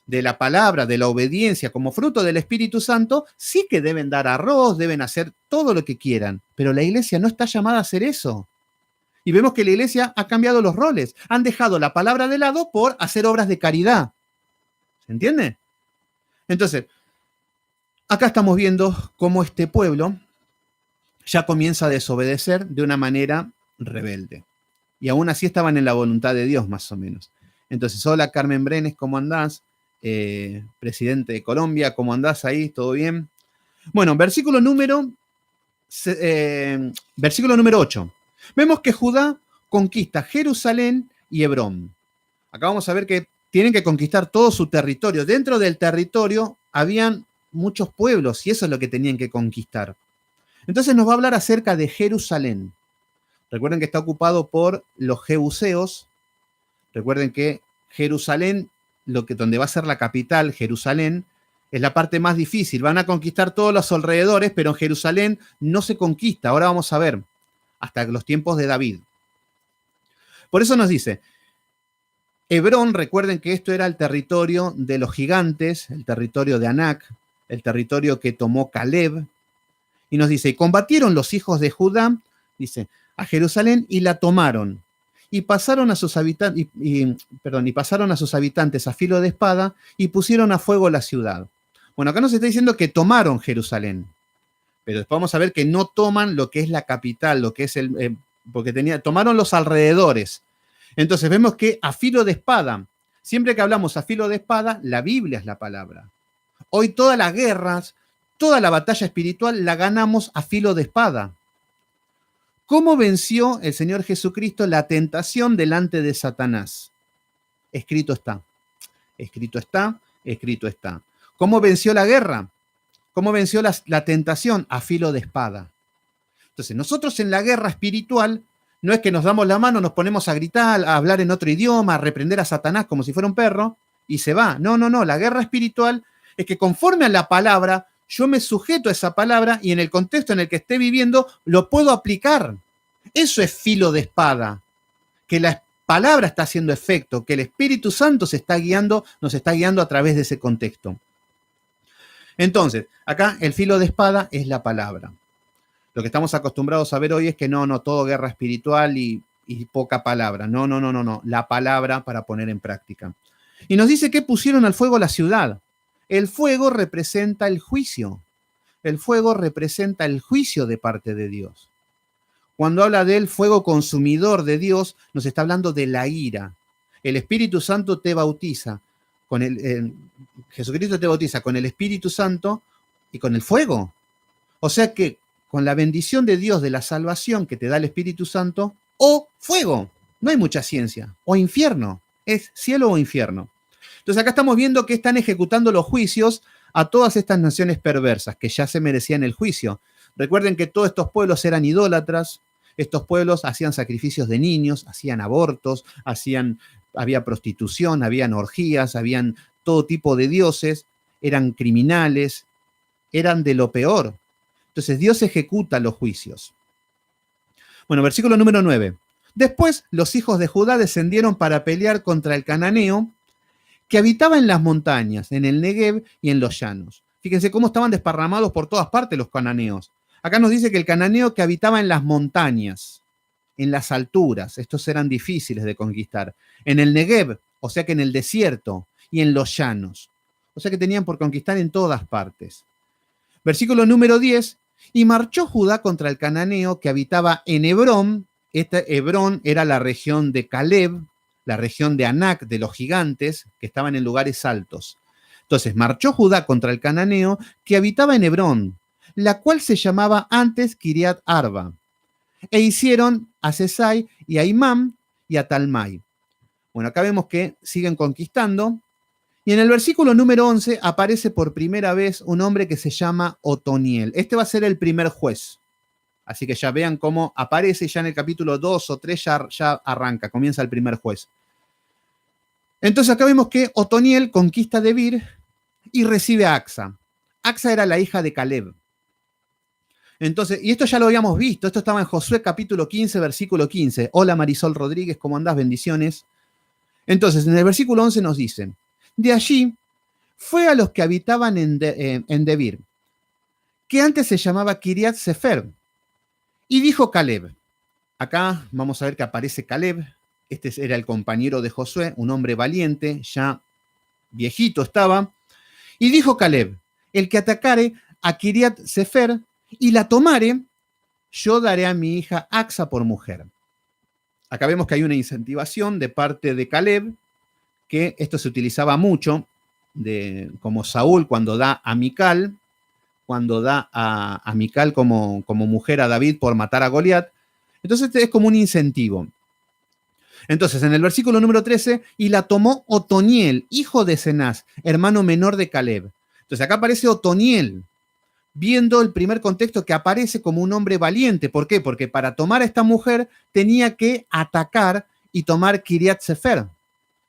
de la palabra, de la obediencia, como fruto del Espíritu Santo, sí que deben dar arroz, deben hacer todo lo que quieran, pero la iglesia no está llamada a hacer eso. Y vemos que la iglesia ha cambiado los roles, han dejado la palabra de lado por hacer obras de caridad. ¿Se entiende? Entonces, acá estamos viendo cómo este pueblo ya comienza a desobedecer de una manera rebelde. Y aún así estaban en la voluntad de Dios, más o menos. Entonces, hola Carmen Brenes, ¿cómo andás? Presidente de Colombia, ¿cómo andás ahí? ¿Todo bien? Bueno, versículo número 8. Vemos que Judá conquista Jerusalén y Hebrón. Acá vamos a ver que tienen que conquistar todo su territorio. Dentro del territorio habían muchos pueblos y eso es lo que tenían que conquistar. Entonces nos va a hablar acerca de Jerusalén. Recuerden que está ocupado por los jebuseos. Recuerden que Jerusalén, donde va a ser la capital, Jerusalén, es la parte más difícil. Van a conquistar todos los alrededores, pero en Jerusalén no se conquista. Ahora vamos a ver, hasta los tiempos de David. Por eso nos dice, Hebrón, recuerden que esto era el territorio de los gigantes, el territorio de Anac, el territorio que tomó Caleb. Y nos dice, y combatieron los hijos de Judá, dice, a Jerusalén y la tomaron. Y pasaron a sus habitantes, y pasaron a sus habitantes a filo de espada y pusieron a fuego la ciudad. Bueno, acá nos está diciendo que tomaron Jerusalén, pero después vamos a ver que no toman lo que es la capital, lo que es porque tomaron los alrededores. Entonces vemos que a filo de espada, siempre que hablamos a filo de espada, la Biblia es la palabra. Hoy todas las guerras, toda la batalla espiritual la ganamos a filo de espada. ¿Cómo venció el Señor Jesucristo la tentación delante de Satanás? Escrito está, escrito está, escrito está. ¿Cómo venció la guerra? ¿Cómo venció la tentación? A filo de espada. Entonces, nosotros en la guerra espiritual no es que nos damos la mano, nos ponemos a gritar, a hablar en otro idioma, a reprender a Satanás como si fuera un perro y se va. No, no, no. La guerra espiritual es que conforme a la palabra, yo me sujeto a esa palabra y en el contexto en el que esté viviendo lo puedo aplicar. Eso es filo de espada. Que la palabra está haciendo efecto, que el Espíritu Santo nos está guiando a través de ese contexto. Entonces, acá el filo de espada es la palabra. Lo que estamos acostumbrados a ver hoy es que no, todo guerra espiritual y poca palabra. No. La palabra para poner en práctica. Y nos dice que pusieron al fuego la ciudad. El fuego representa el juicio. El fuego representa el juicio de parte de Dios. Cuando habla del fuego consumidor de Dios, nos está hablando de la ira. El Espíritu Santo te bautiza. Jesucristo te bautiza con el Espíritu Santo y con el fuego. O sea que con la bendición de Dios de la salvación que te da el Espíritu Santo, o fuego, no hay mucha ciencia, o infierno, es cielo o infierno. Entonces acá estamos viendo que están ejecutando los juicios a todas estas naciones perversas que ya se merecían el juicio. Recuerden que todos estos pueblos eran idólatras, estos pueblos hacían sacrificios de niños, hacían abortos, había prostitución, habían orgías, habían todo tipo de dioses, eran criminales, eran de lo peor. Entonces Dios ejecuta los juicios. Bueno, versículo número 9. Después los hijos de Judá descendieron para pelear contra el cananeo que habitaba en las montañas, en el Negev y en los llanos. Fíjense cómo estaban desparramados por todas partes los cananeos. Acá nos dice que el cananeo que habitaba en las montañas, en las alturas, estos eran difíciles de conquistar, en el Negev, o sea que en el desierto, y en los llanos, o sea que tenían por conquistar en todas partes. Versículo número 10, y marchó Judá contra el cananeo que habitaba en Hebrón. Hebrón era la región de Caleb, la región de Anac, de los gigantes, que estaban en lugares altos. Entonces, marchó Judá contra el cananeo que habitaba en Hebrón, la cual se llamaba antes Kiriat Arba. E hicieron a Sesai y a Imam y a Talmai. Bueno, acá vemos que siguen conquistando. Y en el versículo número 11 aparece por primera vez un hombre que se llama Otoniel. Este va a ser el primer juez. Así que ya vean cómo aparece, ya en el capítulo 2 o 3 ya arranca, comienza el primer juez. Entonces acá vemos que Otoniel conquista Debir y recibe a Axa. Axa era la hija de Caleb. Entonces, y esto ya lo habíamos visto, esto estaba en Josué capítulo 15, versículo 15. Hola Marisol Rodríguez, ¿cómo andás? Bendiciones. Entonces, en el versículo 11 nos dicen, de allí fue a los que habitaban en Debir, que antes se llamaba Kiriat Sefer, y dijo Caleb. Acá vamos a ver que aparece Caleb. Este era el compañero de Josué, un hombre valiente, ya viejito estaba. Y dijo Caleb, el que atacare a Kiriat Sefer y la tomare, yo daré a mi hija Axa por mujer. Acá vemos que hay una incentivación de parte de Caleb, que esto se utilizaba mucho, como Saúl cuando da a Mical, cuando da a Mical como mujer a David por matar a Goliat. Entonces es como un incentivo. Entonces, en el versículo número 13, y la tomó Otoniel, hijo de Cenaz, hermano menor de Caleb. Entonces, acá aparece Otoniel, viendo el primer contexto que aparece como un hombre valiente. ¿Por qué? Porque para tomar a esta mujer tenía que atacar y tomar Kiriat Sefer,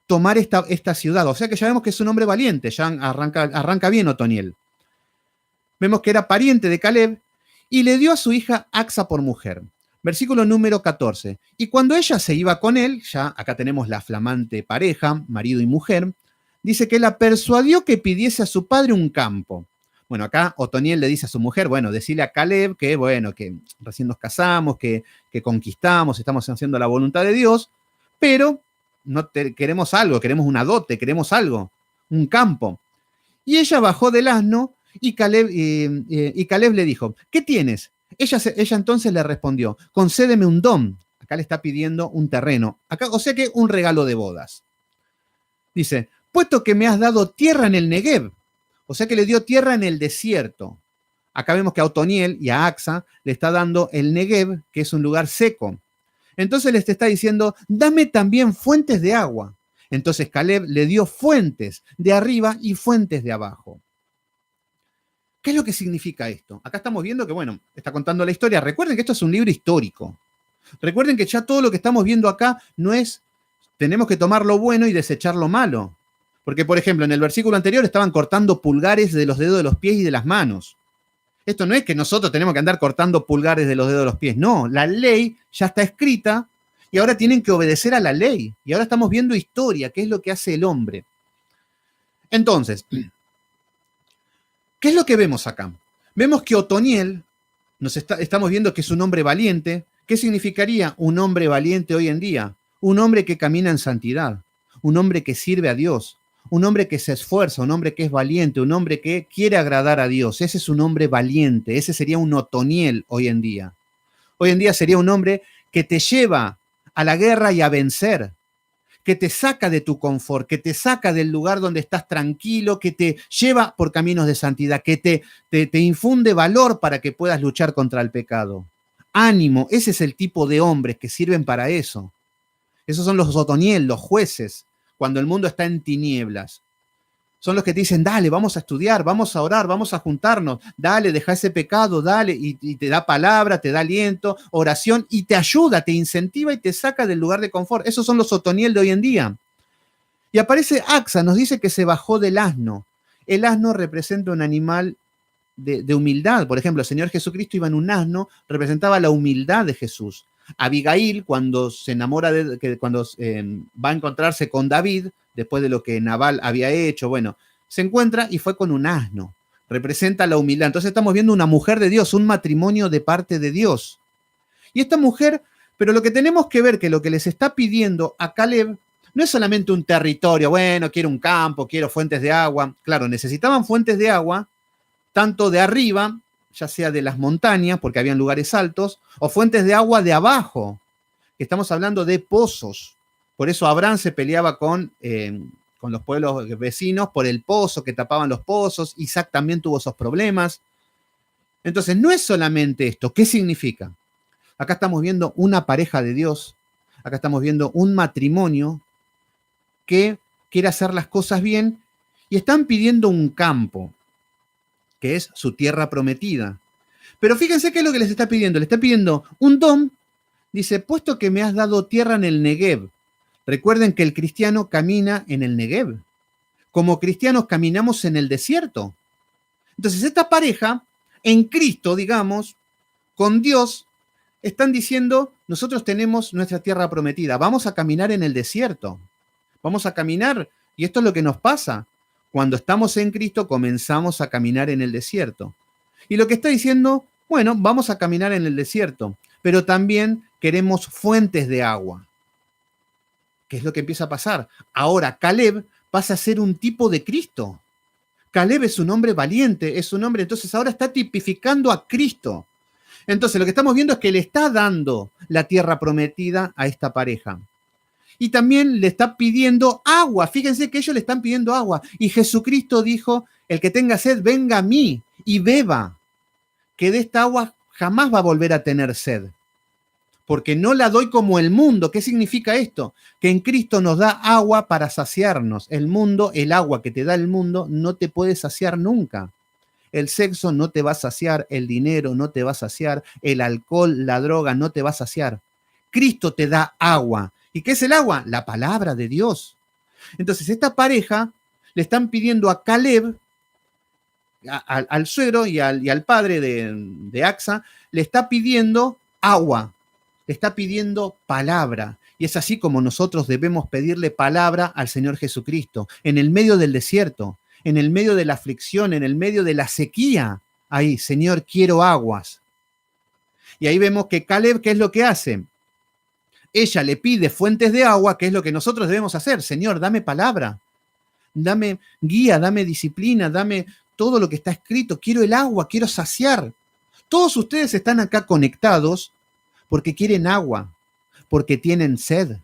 tomar esta ciudad. O sea que ya vemos que es un hombre valiente, ya arranca bien Otoniel. Vemos que era pariente de Caleb y le dio a su hija Axa por mujer. Versículo número 14. Y cuando ella se iba con él, ya acá tenemos la flamante pareja, marido y mujer, dice que la persuadió que pidiese a su padre un campo. Bueno, acá Otoniel le dice a su mujer, bueno, decirle a Caleb que, bueno, que recién nos casamos, que conquistamos, estamos haciendo la voluntad de Dios, pero queremos algo, queremos una dote, queremos algo, un campo. Y ella bajó del asno y Caleb le dijo, ¿qué tienes? Ella entonces le respondió, concédeme un don. Acá le está pidiendo un terreno. Acá, o sea que un regalo de bodas. Dice, puesto que me has dado tierra en el Negev. O sea que le dio tierra en el desierto. Acá vemos que a Otoniel y a Axa le está dando el Negev, que es un lugar seco. Entonces les está diciendo, dame también fuentes de agua. Entonces Caleb le dio fuentes de arriba y fuentes de abajo. ¿Qué es lo que significa esto? Acá estamos viendo que, bueno, está contando la historia. Recuerden que esto es un libro histórico. Recuerden que ya todo lo que estamos viendo acá no es, tenemos que tomar lo bueno y desechar lo malo. Porque, por ejemplo, en el versículo anterior estaban cortando pulgares de los dedos de los pies y de las manos. Esto no es que nosotros tenemos que andar cortando pulgares de los dedos de los pies. No, la ley ya está escrita y ahora tienen que obedecer a la ley. Y ahora estamos viendo historia, qué es lo que hace el hombre. Entonces, ¿qué es lo que vemos acá? Vemos que Otoniel, estamos viendo que es un hombre valiente. ¿Qué significaría un hombre valiente hoy en día? Un hombre que camina en santidad, un hombre que sirve a Dios, un hombre que se esfuerza, un hombre que es valiente, un hombre que quiere agradar a Dios. Ese es un hombre valiente, ese sería un Otoniel hoy en día. Hoy en día sería un hombre que te lleva a la guerra y a vencer, que te saca de tu confort, que te saca del lugar donde estás tranquilo, que te lleva por caminos de santidad, que te infunde valor para que puedas luchar contra el pecado. Ánimo, ese es el tipo de hombres que sirven para eso. Esos son los Otoniel, los jueces, cuando el mundo está en tinieblas. Son los que te dicen, dale, vamos a estudiar, vamos a orar, vamos a juntarnos, dale, deja ese pecado, dale, y te da palabra, te da aliento, oración, y te ayuda, te incentiva y te saca del lugar de confort. Esos son los Otoniel de hoy en día. Y aparece Axa, nos dice que se bajó del asno. El asno representa un animal de humildad. Por ejemplo, el Señor Jesucristo iba en un asno, representaba la humildad de Jesús. Abigail, cuando se enamora, cuando va a encontrarse con David, después de lo que Nabal había hecho, bueno, se encuentra y fue con un asno. Representa la humildad. Entonces estamos viendo una mujer de Dios, un matrimonio de parte de Dios. Y esta mujer, pero lo que tenemos que ver que lo que les está pidiendo a Caleb no es solamente un territorio, bueno, quiero un campo, quiero fuentes de agua. Claro, necesitaban fuentes de agua, tanto de arriba, ya sea de las montañas, porque habían lugares altos, o fuentes de agua de abajo. Estamos hablando de pozos. Por eso Abraham se peleaba con los pueblos vecinos por el pozo, que tapaban los pozos. Isaac también tuvo esos problemas. Entonces, no es solamente esto. ¿Qué significa? Acá estamos viendo una pareja de Dios. Acá estamos viendo un matrimonio que quiere hacer las cosas bien y están pidiendo un campo, que es su tierra prometida. Pero fíjense qué es lo que les está pidiendo. Le está pidiendo un don. Dice, puesto que me has dado tierra en el Negev. Recuerden que el cristiano camina en el Negev. Como cristianos caminamos en el desierto. Entonces, esta pareja, en Cristo, digamos, con Dios, están diciendo, nosotros tenemos nuestra tierra prometida. Vamos a caminar en el desierto. Vamos a caminar. Y esto es lo que nos pasa. Cuando estamos en Cristo, comenzamos a caminar en el desierto. Y lo que está diciendo, bueno, vamos a caminar en el desierto, pero también queremos fuentes de agua. ¿Qué es lo que empieza a pasar? Ahora Caleb pasa a ser un tipo de Cristo. Caleb es un hombre valiente, es un hombre, entonces ahora está tipificando a Cristo. Entonces lo que estamos viendo es que le está dando la tierra prometida a esta pareja. Y también le está pidiendo agua. Fíjense que ellos le están pidiendo agua. Y Jesucristo dijo, el que tenga sed, venga a mí y beba, que de esta agua jamás va a volver a tener sed. porque no la doy como el mundo. ¿Qué significa esto? Que en Cristo nos da agua para saciarnos. El mundo, el agua que te da el mundo, no te puede saciar nunca. El sexo no te va a saciar, el dinero no te va a saciar, el alcohol, la droga no te va a saciar. Cristo te da agua. ¿Y qué es el agua? La palabra de Dios. Entonces, esta pareja le están pidiendo a Caleb, al suegro y al padre de Axa, le está pidiendo agua, le está pidiendo palabra. Y es así como nosotros debemos pedirle palabra al Señor Jesucristo, en el medio del desierto, en el medio de la aflicción, en el medio de la sequía. Ahí, Señor, quiero aguas. Y ahí vemos que Caleb, ¿qué es lo que hace? Ella le pide fuentes de agua, que es lo que nosotros debemos hacer. Señor, dame palabra, dame guía, dame disciplina, dame todo lo que está escrito. Quiero el agua, quiero saciar. Todos ustedes están acá conectados porque quieren agua, porque tienen sed.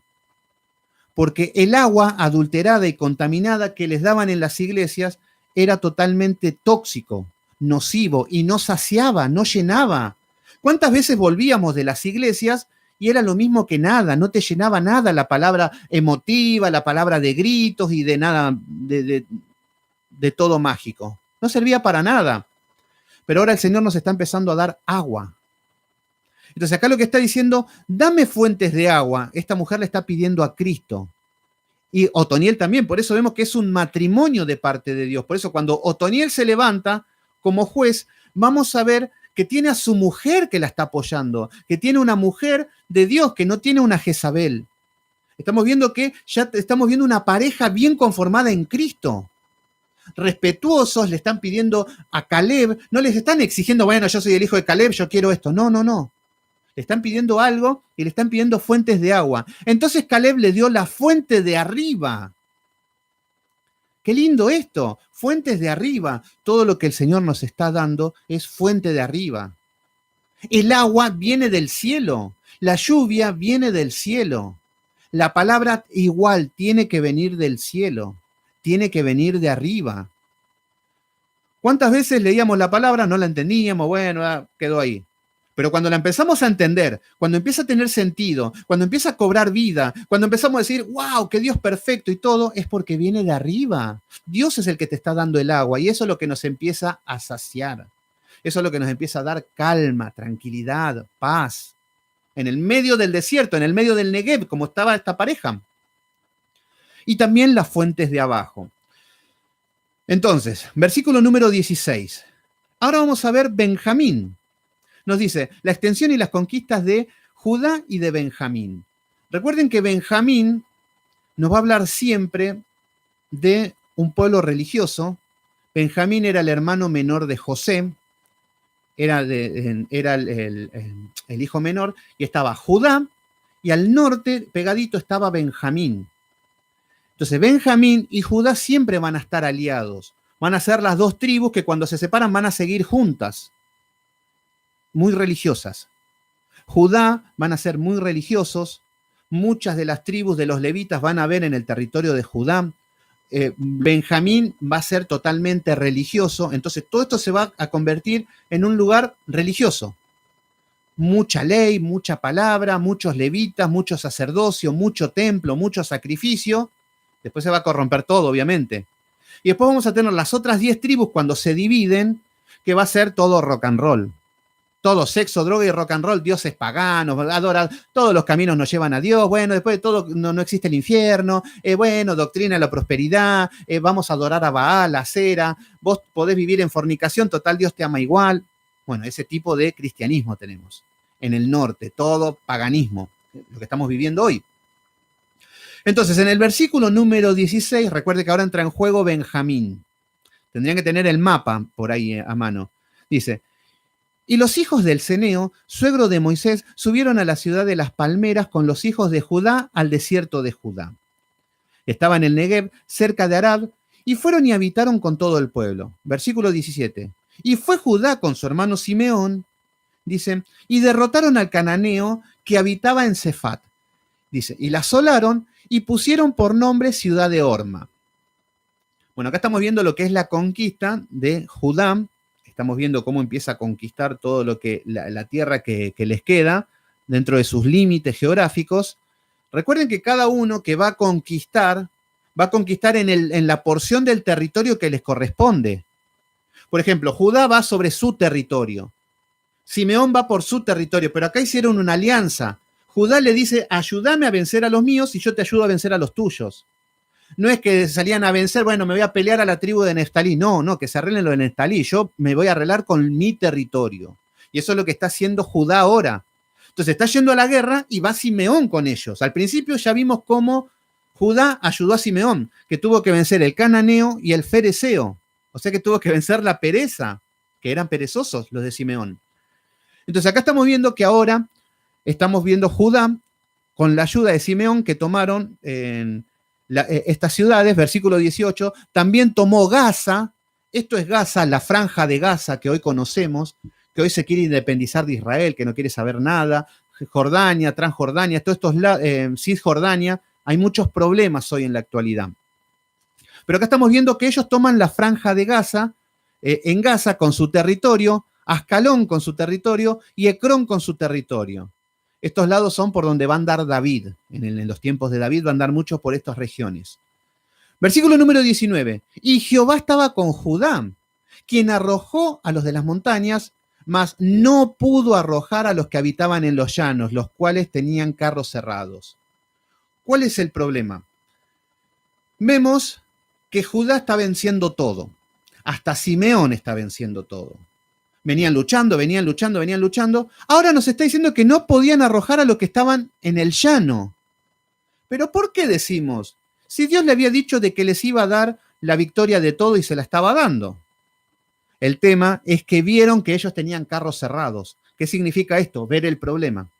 Porque el agua adulterada y contaminada que les daban en las iglesias era totalmente tóxico, nocivo y no saciaba, no llenaba. ¿Cuántas veces volvíamos de las iglesias y era lo mismo que nada? No te llenaba nada la palabra emotiva, la palabra de gritos y de nada, de todo mágico. No servía para nada. Pero ahora el Señor nos está empezando a dar agua. Entonces acá lo que está diciendo, dame fuentes de agua. Esta mujer le está pidiendo a Cristo. Y Otoniel también, por eso vemos que es un matrimonio de parte de Dios. Por eso cuando Otoniel se levanta como juez, vamos a ver que tiene a su mujer que la está apoyando, que tiene una mujer de Dios, que no tiene una Jezabel. Estamos viendo que ya estamos viendo una pareja bien conformada en Cristo. Respetuosos, le están pidiendo a Caleb, no les están exigiendo, bueno, yo soy el hijo de Caleb, yo quiero esto. No, no, no. Le están pidiendo algo y le están pidiendo fuentes de agua. Entonces Caleb le dio la fuente de arriba. Qué lindo esto, fuentes de arriba. Todo lo que el Señor nos está dando es fuente de arriba. El agua viene del cielo, la lluvia viene del cielo. La palabra igual tiene que venir del cielo, tiene que venir de arriba. ¿Cuántas veces leíamos la palabra, no la entendíamos? Bueno, quedó ahí. Pero cuando la empezamos a entender, cuando empieza a tener sentido, cuando empieza a cobrar vida, cuando empezamos a decir, wow, qué Dios perfecto y todo, es porque viene de arriba. Dios es el que te está dando el agua y eso es lo que nos empieza a saciar. Eso es lo que nos empieza a dar calma, tranquilidad, paz. En el medio del desierto, en el medio del Negev, como estaba esta pareja. Y también las fuentes de abajo. Entonces, versículo número 16. Ahora vamos a ver Benjamín. Nos dice, la extensión y las conquistas de Judá y de Benjamín. Recuerden que Benjamín nos va a hablar siempre de un pueblo religioso. Benjamín era el hermano menor de José, era el hijo menor, y estaba Judá, y al norte, pegadito, estaba Benjamín. Entonces, Benjamín y Judá siempre van a estar aliados. Van a ser las dos tribus que cuando se separan van a seguir juntas. Muy religiosas. Judá van a ser muy religiosos. Muchas de las tribus de los levitas van a ver en el territorio de Judá. Benjamín va a ser totalmente religioso. Entonces, todo esto se va a convertir en un lugar religioso. Mucha ley, mucha palabra, muchos levitas, mucho sacerdocio, mucho templo, mucho sacrificio. Después se va a corromper todo, obviamente. Y después vamos a tener las otras 10 tribus cuando se dividen, que va a ser todo rock and roll. Todo sexo, droga y rock and roll, dioses paganos, adoran, todos los caminos nos llevan a Dios, bueno, después de todo no existe el infierno, bueno, doctrina de la prosperidad, vamos a adorar a Baal, a Cera, vos podés vivir en fornicación, total Dios te ama igual. Bueno, ese tipo de cristianismo tenemos en el norte, todo paganismo, lo que estamos viviendo hoy. Entonces, en el versículo número 16, recuerde que ahora entra en juego Benjamín. Tendrían que tener el mapa por ahí a mano. Dice, y los hijos del Ceneo, suegro de Moisés, subieron a la ciudad de las palmeras con los hijos de Judá al desierto de Judá. Estaba en el Negev, cerca de Arad, y fueron y habitaron con todo el pueblo. Versículo 17. Y fue Judá con su hermano Simeón, dice, y derrotaron al cananeo que habitaba en Cefat. Dice, y la asolaron y pusieron por nombre ciudad de Orma. Bueno, acá estamos viendo lo que es la conquista de Judá. Estamos viendo cómo empieza a conquistar todo lo que la tierra que les queda, dentro de sus límites geográficos. Recuerden que cada uno que va a conquistar en la porción del territorio que les corresponde. Por ejemplo, Judá va sobre su territorio. Simeón va por su territorio, pero acá hicieron una alianza. Judá le dice, ayúdame a vencer a los míos y yo te ayudo a vencer a los tuyos. No es que salían a vencer, bueno, me voy a pelear a la tribu de Neftalí. No, que se arreglen lo de Neftalí. Yo me voy a arreglar con mi territorio. Y eso es lo que está haciendo Judá ahora. Entonces está yendo a la guerra y va Simeón con ellos. Al principio ya vimos cómo Judá ayudó a Simeón, que tuvo que vencer el cananeo y el fereceo. O sea que tuvo que vencer la pereza, que eran perezosos los de Simeón. Entonces acá estamos viendo que ahora estamos viendo Judá con la ayuda de Simeón que tomaron estas ciudades, versículo 18, también tomó Gaza. Esto es Gaza, la franja de Gaza que hoy conocemos, que hoy se quiere independizar de Israel, que no quiere saber nada, Jordania, Transjordania, todos estos Cisjordania, hay muchos problemas hoy en la actualidad. Pero acá estamos viendo que ellos toman la franja de Gaza, en Gaza con su territorio, Ascalón con su territorio y Ecrón con su territorio. Estos lados son por donde va a andar David. En los tiempos de David va a andar mucho por estas regiones. Versículo número 19. Y Jehová estaba con Judá, quien arrojó a los de las montañas, mas no pudo arrojar a los que habitaban en los llanos, los cuales tenían carros cerrados. ¿Cuál es el problema? Vemos que Judá está venciendo todo. Hasta Simeón está venciendo todo. Venían luchando. Ahora nos está diciendo que no podían arrojar a los que estaban en el llano. ¿Pero por qué decimos? Si Dios le había dicho de que les iba a dar la victoria de todo y se la estaba dando. El tema es que vieron que ellos tenían carros cerrados. ¿Qué significa esto? Ver el problema.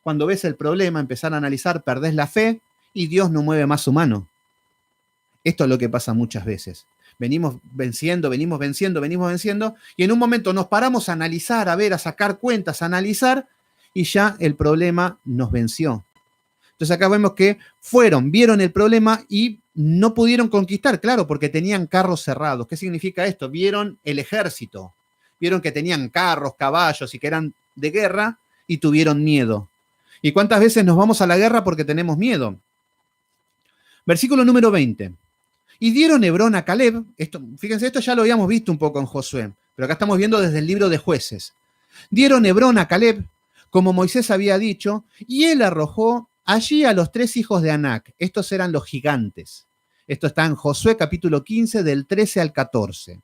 Cuando ves el problema, empezar a analizar, perdés la fe y Dios no mueve más su mano. Esto es lo que pasa muchas veces. Venimos venciendo, y en un momento nos paramos a analizar, a ver, a sacar cuentas, a analizar, y ya el problema nos venció. Entonces acá vemos que vieron el problema y no pudieron conquistar, claro, porque tenían carros cerrados. ¿Qué significa esto? Vieron el ejército, vieron que tenían carros, caballos y que eran de guerra y tuvieron miedo. ¿Y cuántas veces nos vamos a la guerra porque tenemos miedo? Versículo número 20. Y dieron Hebrón a Caleb. Fíjense, esto ya lo habíamos visto un poco en Josué, pero acá estamos viendo desde el libro de Jueces. Dieron Hebrón a Caleb, como Moisés había dicho, y él arrojó allí a los 3 hijos de Anac. Estos eran los gigantes. Esto está en Josué capítulo 15, del 13 al 14.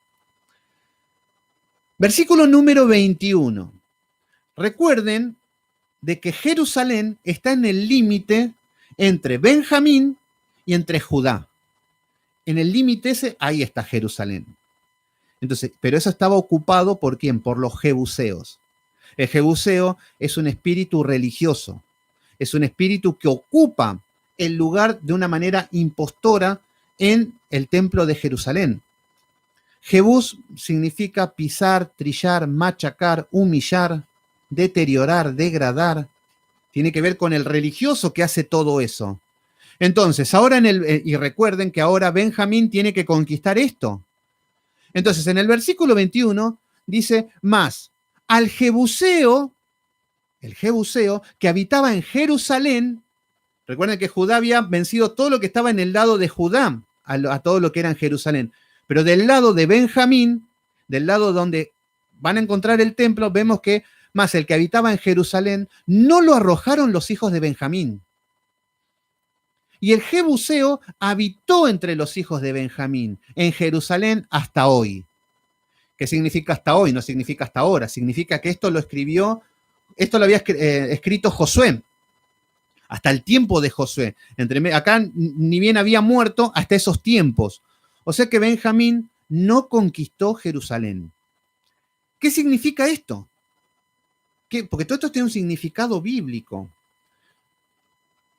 Versículo número 21. Recuerden de que Jerusalén está en el límite entre Benjamín y entre Judá. En el límite ese, ahí está Jerusalén. Entonces, pero eso estaba ocupado ¿por quién? Por los jebuseos. El jebuseo es un espíritu religioso. Es un espíritu que ocupa el lugar de una manera impostora en el templo de Jerusalén. Jebús significa pisar, trillar, machacar, humillar, deteriorar, degradar. Tiene que ver con el religioso que hace todo eso. Entonces, ahora y recuerden que ahora Benjamín tiene que conquistar esto. Entonces, en el versículo 21 dice, más al jebuseo, el jebuseo que habitaba en Jerusalén, recuerden que Judá había vencido todo lo que estaba en el lado de Judá, a todo lo que era en Jerusalén, pero del lado de Benjamín, del lado donde van a encontrar el templo, vemos que más el que habitaba en Jerusalén, no lo arrojaron los hijos de Benjamín. Y el jebuseo habitó entre los hijos de Benjamín, en Jerusalén hasta hoy. ¿Qué significa hasta hoy? No significa hasta ahora. Significa que esto lo había escrito Josué, hasta el tiempo de Josué. Acá ni bien había muerto hasta esos tiempos. O sea que Benjamín no conquistó Jerusalén. ¿Qué significa esto? Porque todo esto tiene un significado bíblico.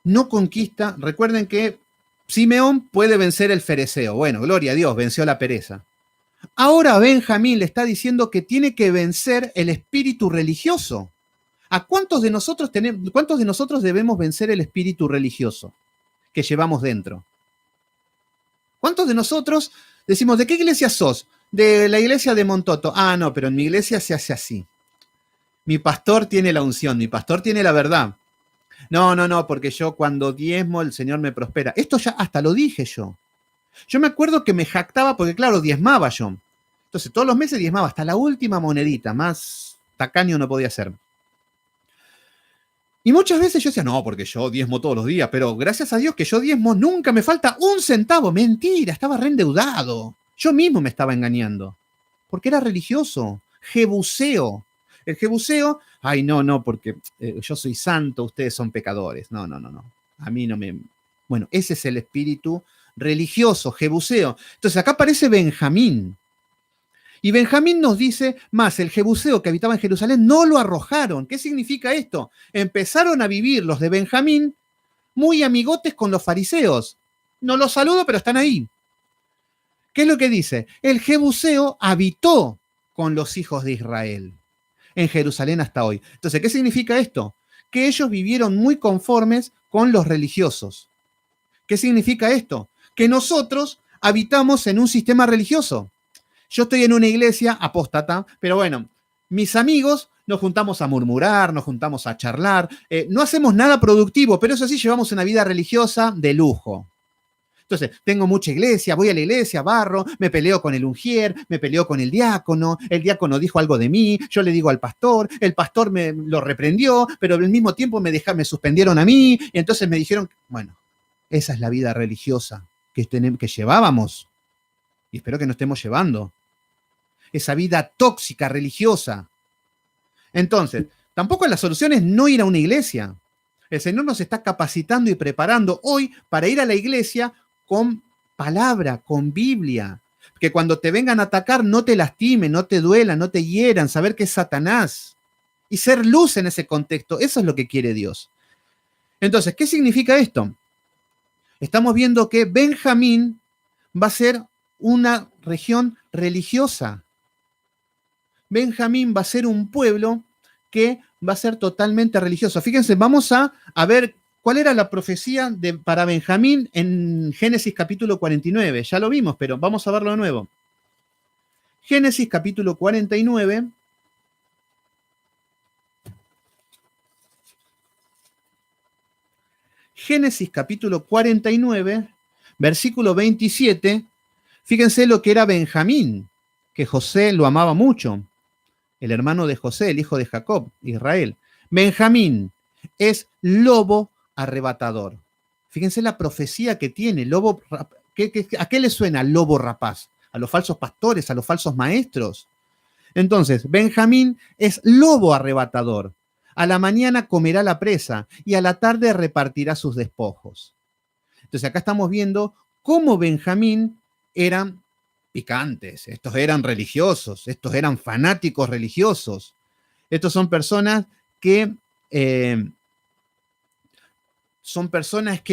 No conquista. Recuerden que Simeón puede vencer el fereceo. Bueno, gloria a Dios, venció la pereza. Ahora Benjamín le está diciendo que tiene que vencer el espíritu religioso. ¿A cuántos de nosotros debemos vencer el espíritu religioso que llevamos dentro? ¿Cuántos de nosotros decimos, ¿de qué iglesia sos? De la iglesia de Montoto. Ah, no, pero en mi iglesia se hace así. Mi pastor tiene la unción, mi pastor tiene la verdad. No, no, no, porque yo cuando diezmo el Señor me prospera. Esto ya hasta lo dije yo. Yo me acuerdo que me jactaba porque, claro, diezmaba yo. Entonces, todos los meses diezmaba hasta la última monedita, más tacaño no podía ser. Y muchas veces yo decía, no, porque yo diezmo todos los días, pero gracias a Dios que yo diezmo nunca me falta un centavo. Mentira, estaba reendeudado. Yo mismo me estaba engañando. Porque era religioso, jebuseo. El jebuseo, ay, no, no, porque yo soy santo, ustedes son pecadores. No, no, no, no. A mí no me... Bueno, ese es el espíritu religioso, jebuseo. Entonces acá aparece Benjamín. Y Benjamín nos dice, más el jebuseo que habitaba en Jerusalén no lo arrojaron. ¿Qué significa esto? Empezaron a vivir los de Benjamín muy amigotes con los fariseos. No los saludo, pero están ahí. ¿Qué es lo que dice? El jebuseo habitó con los hijos de Israel en Jerusalén hasta hoy. Entonces, ¿qué significa esto? Que ellos vivieron muy conformes con los religiosos. ¿Qué significa esto? Que nosotros habitamos en un sistema religioso. Yo estoy en una iglesia apóstata, pero bueno, mis amigos nos juntamos a murmurar, nos juntamos a charlar, no hacemos nada productivo, pero eso sí llevamos una vida religiosa de lujo. Entonces, tengo mucha iglesia, voy a la iglesia, barro, me peleo con el ungier, me peleo con el diácono dijo algo de mí, yo le digo al pastor, el pastor me lo reprendió, pero al mismo tiempo me suspendieron a mí, y entonces me dijeron, bueno, esa es la vida religiosa que llevábamos, y espero que no estemos llevando. Esa vida tóxica, religiosa. Entonces, tampoco la solución es no ir a una iglesia. El Señor nos está capacitando y preparando hoy para ir a la iglesia con palabra, con Biblia. Que cuando te vengan a atacar no te lastimen, no te duelan, no te hieran, saber que es Satanás. Y ser luz en ese contexto, eso es lo que quiere Dios. Entonces, ¿qué significa esto? Estamos viendo que Benjamín va a ser una región religiosa. Benjamín va a ser un pueblo que va a ser totalmente religioso. Fíjense, vamos a ver cuál era la profecía para Benjamín en Génesis capítulo 49. Ya lo vimos, pero vamos a verlo de nuevo. Génesis capítulo 49. Génesis capítulo 49, versículo 27. Fíjense lo que era Benjamín, que José lo amaba mucho. El hermano de José, el hijo de Jacob, Israel. Benjamín es lobo arrebatador. Fíjense la profecía que tiene, lobo. ¿A qué le suena lobo rapaz? A los falsos pastores, a los falsos maestros. Entonces, Benjamín es lobo arrebatador. A la mañana comerá la presa y a la tarde repartirá sus despojos. Entonces, acá estamos viendo cómo Benjamín eran picantes, estos eran religiosos, estos eran fanáticos religiosos. Estos son personas que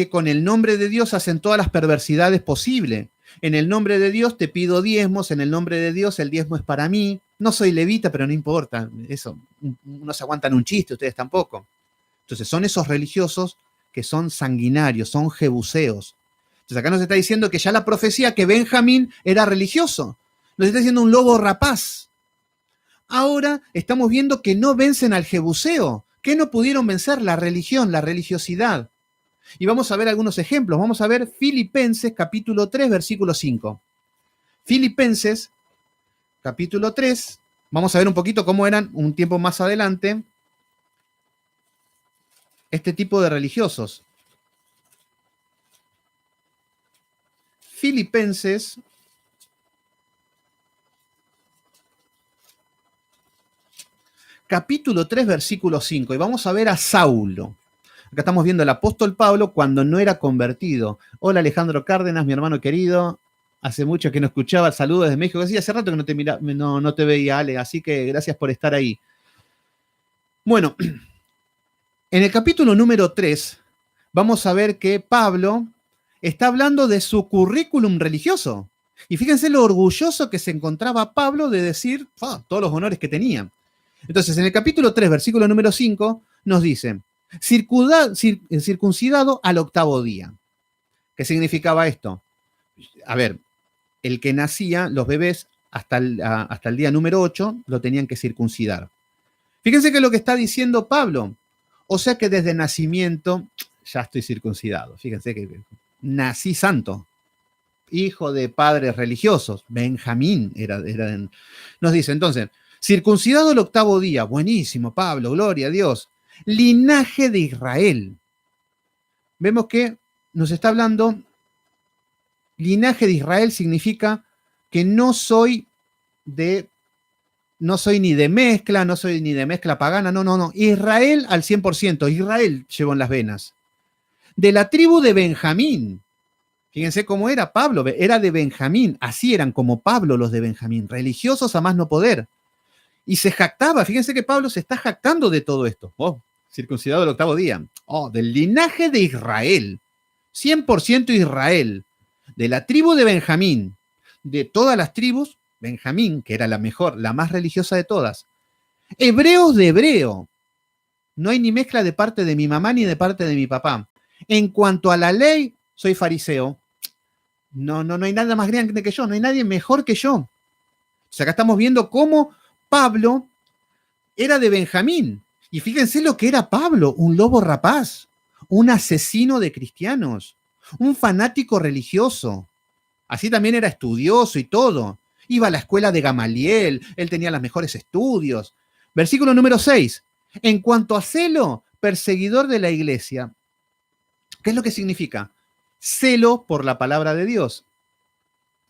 con el nombre de Dios hacen todas las perversidades posibles. En el nombre de Dios te pido diezmos, en el nombre de Dios el diezmo es para mí. No soy levita, pero no importa, eso, no se aguantan un chiste, ustedes tampoco. Entonces son esos religiosos que son sanguinarios, son jebuseos. Entonces acá nos está diciendo que ya la profecía que Benjamín era religioso. Nos está diciendo un lobo rapaz. Ahora estamos viendo que no vencen al jebuseo, que no pudieron vencer la religión, la religiosidad. Y vamos a ver algunos ejemplos. Vamos a ver Filipenses capítulo 3, versículo 5. Filipenses capítulo 3. Vamos a ver un poquito cómo eran un tiempo más adelante este tipo de religiosos. Filipenses capítulo 3, versículo 5. Y vamos a ver a Saulo. Acá estamos viendo al apóstol Pablo cuando no era convertido. Hola Alejandro Cárdenas, mi hermano querido. Hace mucho que no escuchaba. Saludos desde México. Sí, hace rato que no te veía, Ale. Así que gracias por estar ahí. Bueno, en el capítulo número 3 vamos a ver que Pablo está hablando de su currículum religioso. Y fíjense lo orgulloso que se encontraba Pablo de decir todos los honores que tenía. Entonces, en el capítulo 3, versículo número 5, nos dice, circuncidado al octavo día. ¿Qué significaba esto? A ver, el que nacía, los bebés, hasta el día número 8, lo tenían que circuncidar. Fíjense que es lo que está diciendo Pablo. O sea que desde nacimiento ya estoy circuncidado. Fíjense que nací santo, hijo de padres religiosos. Benjamín nos dice entonces, circuncidado el 8º día. Buenísimo, Pablo, gloria a Dios. Linaje de Israel. Vemos que nos está hablando, linaje de Israel significa que no soy ni de mezcla, no soy ni de mezcla pagana, no. Israel al 100%, Israel llevo en las venas. De la tribu de Benjamín. Fíjense cómo era Pablo, era de Benjamín, así eran como Pablo los de Benjamín, religiosos a más no poder. Y se jactaba, fíjense que Pablo se está jactando de todo esto. Circuncidado el 8º día. Del linaje de Israel, 100% Israel, de la tribu de Benjamín, de todas las tribus, Benjamín, que era la mejor, la más religiosa de todas. Hebreos de hebreo. No hay ni mezcla de parte de mi mamá ni de parte de mi papá. En cuanto a la ley, soy fariseo. No hay nada más grande que yo, no hay nadie mejor que yo. O sea, acá estamos viendo cómo Pablo era de Benjamín. Y fíjense lo que era Pablo, un lobo rapaz, un asesino de cristianos, un fanático religioso. Así también era estudioso y todo. Iba a la escuela de Gamaliel, él tenía los mejores estudios. Versículo número 6. En cuanto a celo, perseguidor de la iglesia. ¿Qué es lo que significa? Celo por la palabra de Dios.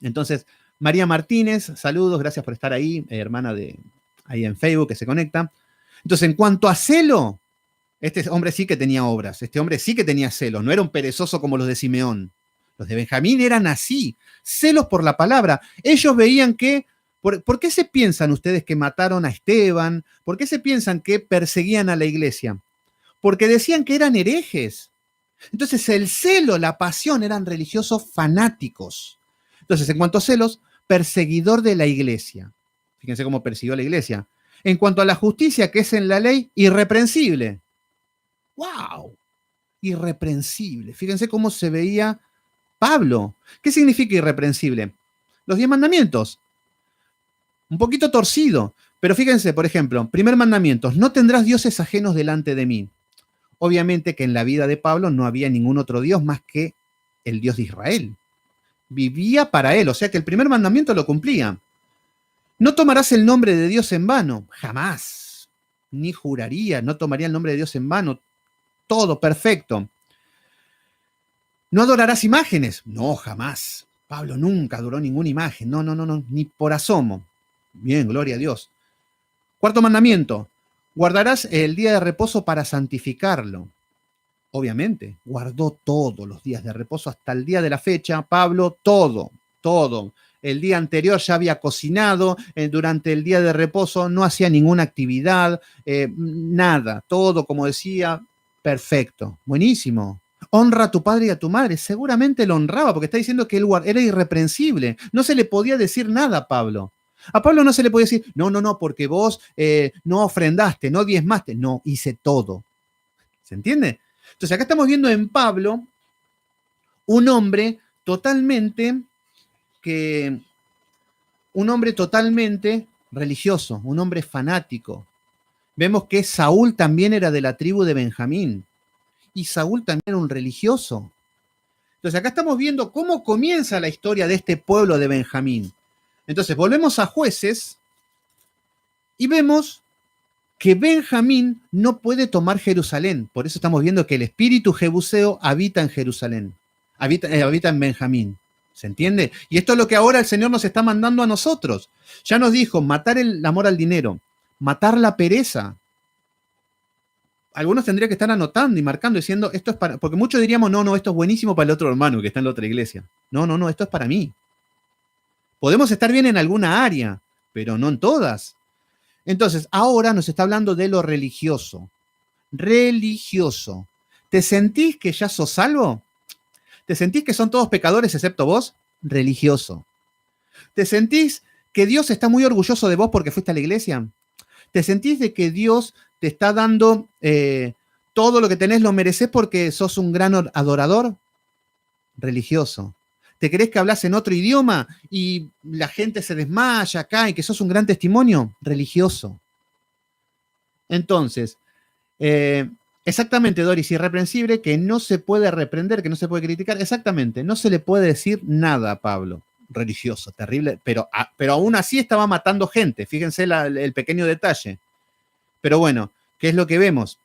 Entonces, María Martínez, saludos, gracias por estar ahí, hermana de ahí en Facebook que se conecta. Entonces, en cuanto a celo, este hombre sí que tenía obras, este hombre sí que tenía celos, no era un perezoso como los de Simeón. Los de Benjamín eran así, celos por la palabra. Ellos veían que, ¿por qué se piensan ustedes que mataron a Esteban? ¿Por qué se piensan que perseguían a la iglesia? Porque decían que eran herejes. Entonces el celo, la pasión, eran religiosos fanáticos. Entonces, en cuanto a celos, perseguidor de la iglesia. Fíjense cómo persiguió a la iglesia. En cuanto a la justicia, que es en la ley, irreprensible. ¡Wow! Irreprensible. Fíjense cómo se veía Pablo. ¿Qué significa irreprensible? Los 10 mandamientos. Un poquito torcido. Pero fíjense, por ejemplo, primer mandamiento, no tendrás dioses ajenos delante de mí. Obviamente que en la vida de Pablo no había ningún otro Dios más que el Dios de Israel. Vivía para él, o sea que el primer mandamiento lo cumplía. No tomarás el nombre de Dios en vano, jamás. Ni juraría, no tomaría el nombre de Dios en vano. Todo perfecto. No adorarás imágenes, no, jamás. Pablo nunca adoró ninguna imagen, no, ni por asomo. Bien, gloria a Dios. Cuarto mandamiento, guardarás el día de reposo para santificarlo. Obviamente, guardó todos los días de reposo hasta el día de la fecha. Pablo, todo. El día anterior ya había cocinado, durante el día de reposo no hacía ninguna actividad, nada, todo, como decía, perfecto, buenísimo. Honra a tu padre y a tu madre. Seguramente lo honraba, porque está diciendo que él era irreprensible. No se le podía decir nada a Pablo. A Pablo no se le podía decir, no, porque vos no ofrendaste, no diezmaste. No, hice todo. ¿Se entiende? Entonces acá estamos viendo en Pablo un hombre totalmente religioso, un hombre fanático. Vemos que Saúl también era de la tribu de Benjamín y Saúl también era un religioso. Entonces acá estamos viendo cómo comienza la historia de este pueblo de Benjamín. Entonces volvemos a Jueces y vemos que Benjamín no puede tomar Jerusalén. Por eso estamos viendo que el espíritu jebuseo habita en Jerusalén, habita en Benjamín. ¿Se entiende? Y esto es lo que ahora el Señor nos está mandando a nosotros. Ya nos dijo, matar el amor al dinero, matar la pereza. Algunos tendrían que estar anotando y marcando, diciendo, esto es para... Porque muchos diríamos, no, esto es buenísimo para el otro hermano que está en la otra iglesia. No, esto es para mí. Podemos estar bien en alguna área, pero no en todas. Entonces, ahora nos está hablando de lo religioso. Religioso. ¿Te sentís que ya sos salvo? ¿Te sentís que son todos pecadores excepto vos? Religioso. ¿Te sentís que Dios está muy orgulloso de vos porque fuiste a la iglesia? ¿Te sentís de que Dios te está dando todo lo que tenés, lo mereces porque sos un gran adorador? Religioso. ¿Te crees que hablas en otro idioma y la gente se desmaya acá y que sos un gran testimonio? Religioso. Entonces, exactamente, Doris, irreprensible, que no se puede reprender, que no se puede criticar, exactamente, no se le puede decir nada a Pablo. Religioso, terrible, pero aún así estaba matando gente, fíjense el pequeño detalle. Pero bueno, ¿qué es lo que vemos?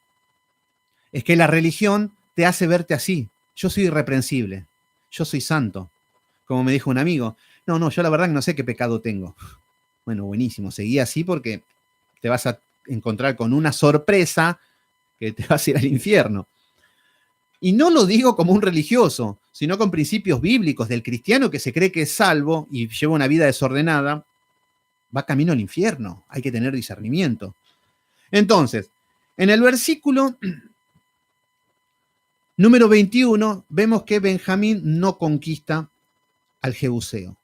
Es que la religión te hace verte así. Yo soy irreprensible, yo soy santo, como me dijo un amigo. No, yo la verdad que no sé qué pecado tengo. Bueno, buenísimo, seguí así porque te vas a encontrar con una sorpresa que te vas a ir al infierno. Y no lo digo como un religioso, sino con principios bíblicos del cristiano que se cree que es salvo y lleva una vida desordenada, va camino al infierno. Hay que tener discernimiento. Entonces, en el versículo número 21 vemos que Benjamín no conquista al Jebuseo,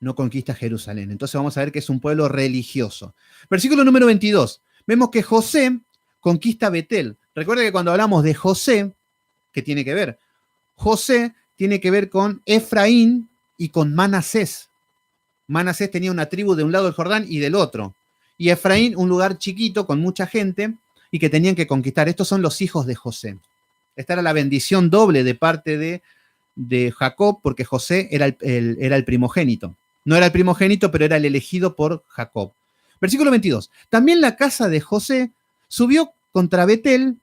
no conquista Jerusalén. Entonces vamos a ver que es un pueblo religioso. Versículo número 22, vemos que José conquista Betel. Recuerda que cuando hablamos de José, ¿qué tiene que ver? José tiene que ver con Efraín y con Manasés. Manasés tenía una tribu de un lado del Jordán y del otro. Y Efraín, un lugar chiquito con mucha gente y que tenían que conquistar. Estos son los hijos de José. Esta era la bendición doble de parte de Jacob, porque José era el primogénito. No era el primogénito, pero era el elegido por Jacob. Versículo 22. También la casa de José subió contra Betel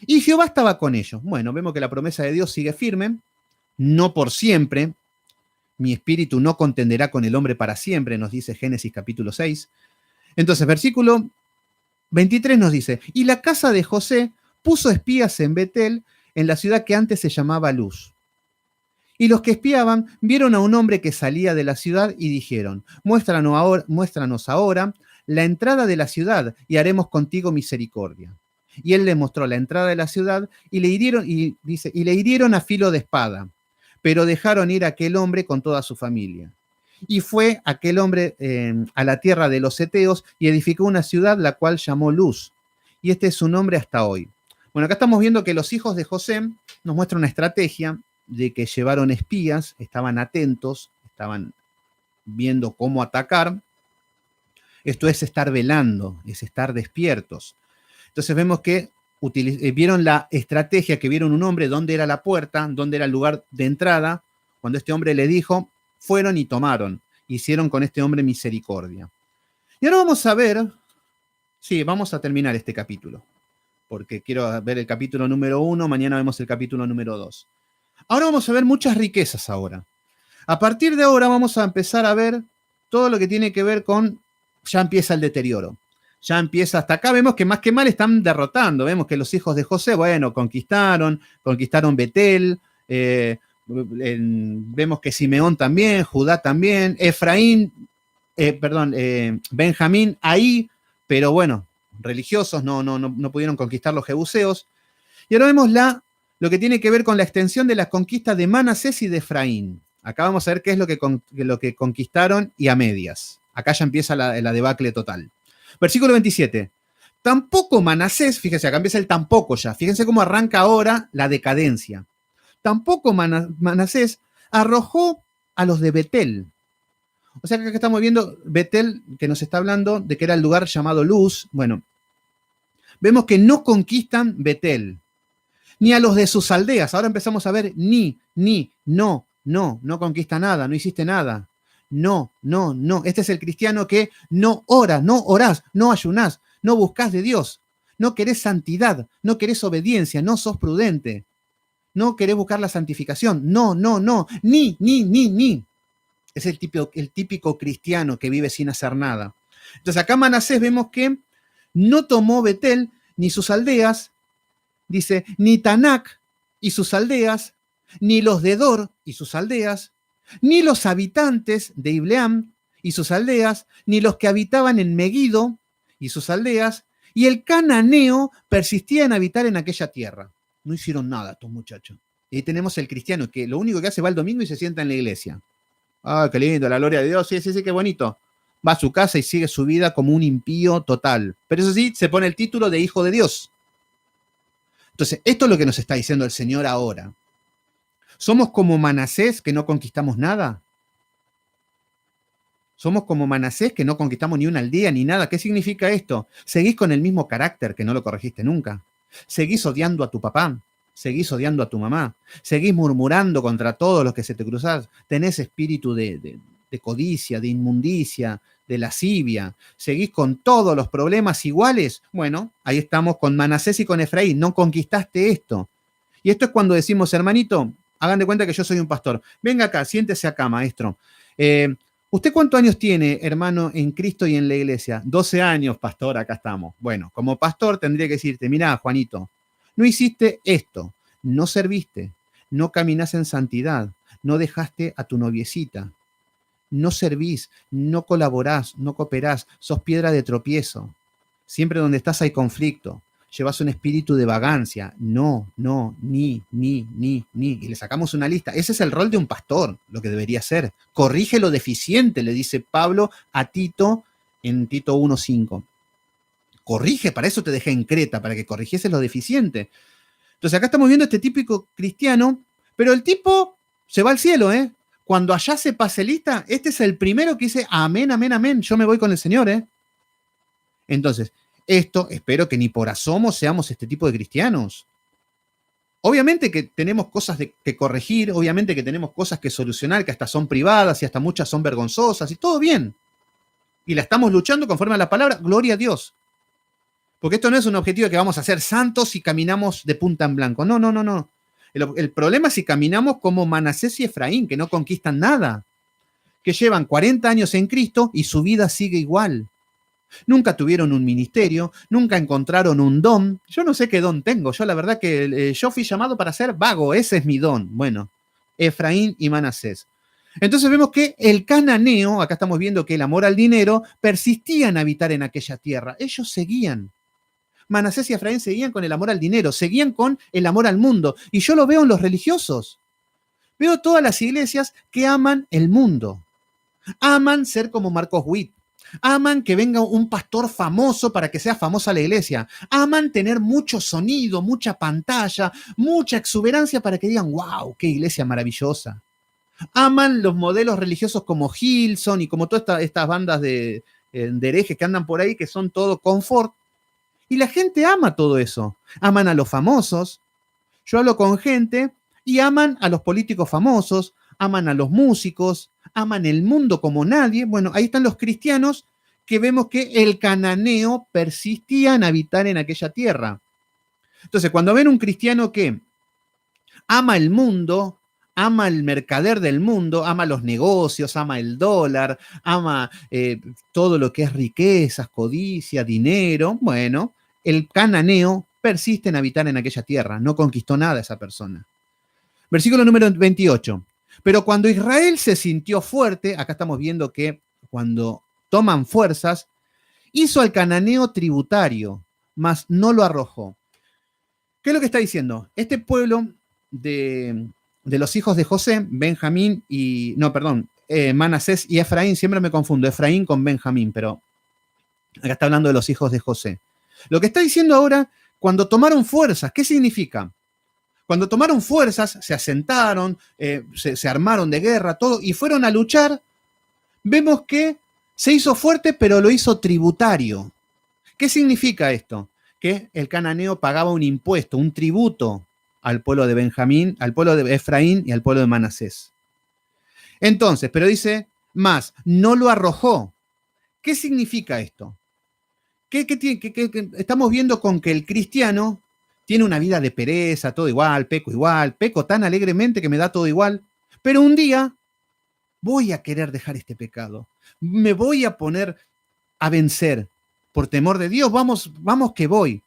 y Jehová estaba con ellos. Bueno, vemos que la promesa de Dios sigue firme, no por siempre. Mi espíritu no contenderá con el hombre para siempre, nos dice Génesis capítulo 6. Entonces, versículo 23 nos dice, y la casa de José puso espías en Betel, en la ciudad que antes se llamaba Luz. Y los que espiaban vieron a un hombre que salía de la ciudad y dijeron, muéstranos ahora la entrada de la ciudad y haremos contigo misericordia. Y él le mostró la entrada de la ciudad y le hirieron a filo de espada, pero dejaron ir a aquel hombre con toda su familia. Y fue aquel hombre a la tierra de los Eteos y edificó una ciudad, la cual llamó Luz. Y este es su nombre hasta hoy. Bueno, acá estamos viendo que los hijos de José nos muestran una estrategia de que llevaron espías, estaban atentos, estaban viendo cómo atacar. Esto es estar velando, es estar despiertos. Entonces vemos que vieron la estrategia, que vieron un hombre, dónde era la puerta, dónde era el lugar de entrada. Cuando este hombre le dijo, fueron y tomaron. Hicieron con este hombre misericordia. Y ahora vamos a ver, sí, vamos a terminar este capítulo, porque quiero ver el capítulo número 1, mañana vemos el capítulo número 2. Ahora vamos a ver muchas riquezas ahora. A partir de ahora vamos a empezar a ver todo lo que tiene que ver con, ya empieza el deterioro. Ya empieza, hasta acá vemos que más que mal están derrotando. Vemos que los hijos de José, bueno, conquistaron Betel, vemos que Simeón también, Judá también, Benjamín ahí, pero bueno, religiosos, no pudieron conquistar los jebuseos. Y ahora vemos lo que tiene que ver con la extensión de las conquistas de Manasés y de Efraín. Acá vamos a ver qué es lo que conquistaron y a medias. Acá ya empieza la debacle total. Versículo 27. Tampoco Manasés, fíjense, acá empieza el tampoco ya. Fíjense cómo arranca ahora la decadencia. Tampoco Manasés arrojó a los de Betel. O sea que acá estamos viendo Betel, que nos está hablando de que era el lugar llamado Luz. Bueno, vemos que no conquistan Betel, ni a los de sus aldeas. Ahora empezamos a ver no conquista nada, no hiciste nada. No. Este es el cristiano que no ora, no orás, no ayunás, no buscás de Dios, no querés santidad, no querés obediencia, no sos prudente, no querés buscar la santificación. No, ni. Es el típico cristiano que vive sin hacer nada. Entonces acá Manasés vemos que no tomó Betel ni sus aldeas, dice, ni Tanac y sus aldeas, ni los de Dor y sus aldeas, ni los habitantes de Ibleam y sus aldeas, ni los que habitaban en Meguido y sus aldeas, y el cananeo persistía en habitar en aquella tierra. No hicieron nada estos muchachos. Y ahí tenemos el cristiano que lo único que hace va el domingo y se sienta en la iglesia. Ah, qué lindo, la gloria de Dios, sí, qué bonito. Va a su casa y sigue su vida como un impío total. Pero eso sí, se pone el título de hijo de Dios. Entonces, esto es lo que nos está diciendo el Señor ahora. ¿Somos como Manasés que no conquistamos nada? Somos como Manasés, que no conquistamos ni una aldea ni nada. ¿Qué significa esto? Seguís con el mismo carácter, que no lo corregiste nunca. Seguís odiando a tu papá. Seguís odiando a tu mamá. Seguís murmurando contra todos los que se te cruzás. Tenés espíritu de codicia, de inmundicia, de lascivia. Seguís con todos los problemas iguales. Bueno, ahí estamos con Manasés y con Efraín. No conquistaste esto. Y esto es cuando decimos, hermanito, hagan de cuenta que yo soy un pastor. Venga acá, siéntese acá, maestro. ¿Usted cuántos años tiene, hermano, en Cristo y en la iglesia? 12 años, pastor, acá estamos. Bueno, como pastor tendría que decirte, mirá, Juanito, no hiciste esto, no serviste, no caminás en santidad, no dejaste a tu noviecita, no servís, no colaborás, no cooperás, sos piedra de tropiezo. Siempre donde estás hay conflicto. Llevas un espíritu de vagancia. No, ni. Y le sacamos una lista. Ese es el rol de un pastor, lo que debería ser. Corrige lo deficiente, le dice Pablo a Tito en Tito 1:5. Corrige, para eso te dejé en Creta, para que corrigieses lo deficiente. Entonces acá estamos viendo este típico cristiano, pero el tipo se va al cielo, ¿eh? Cuando allá se pase lista, este es el primero que dice, amén, amén, amén, yo me voy con el Señor, ¿eh? Entonces, esto espero que ni por asomo seamos este tipo de cristianos. Obviamente que tenemos cosas que corregir, obviamente que tenemos cosas que solucionar, que hasta son privadas y hasta muchas son vergonzosas y todo bien. Y la estamos luchando conforme a la palabra, gloria a Dios. Porque esto no es un objetivo de que vamos a ser santos y caminamos de punta en blanco. No. El problema es si caminamos como Manasés y Efraín, que no conquistan nada, que llevan 40 años en Cristo y su vida sigue igual. Nunca tuvieron un ministerio, nunca encontraron un don. Yo no sé qué don tengo. Yo la verdad que yo fui llamado para ser vago. Ese es mi don. Bueno, Efraín y Manasés. Entonces vemos que el cananeo, acá estamos viendo que el amor al dinero, persistía en habitar en aquella tierra. Ellos seguían. Manasés y Efraín seguían con el amor al dinero, seguían con el amor al mundo. Y yo lo veo en los religiosos. Veo todas las iglesias que aman el mundo. Aman ser como Marcos Witt. Aman que venga un pastor famoso para que sea famosa la iglesia. Aman tener mucho sonido, mucha pantalla, mucha exuberancia para que digan, wow, qué iglesia maravillosa. Aman los modelos religiosos como Hillsong y como todas estas bandas de herejes que andan por ahí, que son todo confort. Y la gente ama todo eso. Aman a los famosos. Yo hablo con gente y aman a los políticos famosos, aman a los músicos, aman el mundo como nadie. Bueno, ahí están los cristianos que vemos que el cananeo persistía en habitar en aquella tierra. Entonces, cuando ven un cristiano que ama el mundo, ama el mercader del mundo, ama los negocios, ama el dólar, ama todo lo que es riquezas, codicia, dinero, bueno, el cananeo persiste en habitar en aquella tierra, no conquistó nada esa persona. Versículo número 28. Pero cuando Israel se sintió fuerte, acá estamos viendo que cuando toman fuerzas, hizo al cananeo tributario, mas no lo arrojó. ¿Qué es lo que está diciendo? Este pueblo de los hijos de José, Benjamín y, Manasés y Efraín, siempre me confundo, Efraín con Benjamín, pero acá está hablando de los hijos de José. Lo que está diciendo ahora, cuando tomaron fuerzas, ¿qué significa? Cuando tomaron fuerzas, se asentaron, se armaron de guerra, todo, y fueron a luchar, vemos que se hizo fuerte, pero lo hizo tributario. ¿Qué significa esto? Que el cananeo pagaba un impuesto, un tributo al pueblo de Benjamín, al pueblo de Efraín y al pueblo de Manasés. Entonces, pero dice, más, no lo arrojó. ¿Qué significa esto? ¿Qué estamos viendo con que el cristiano tiene una vida de pereza, todo igual, peco tan alegremente que me da todo igual, pero un día voy a querer dejar este pecado, me voy a poner a vencer por temor de Dios, vamos que voy.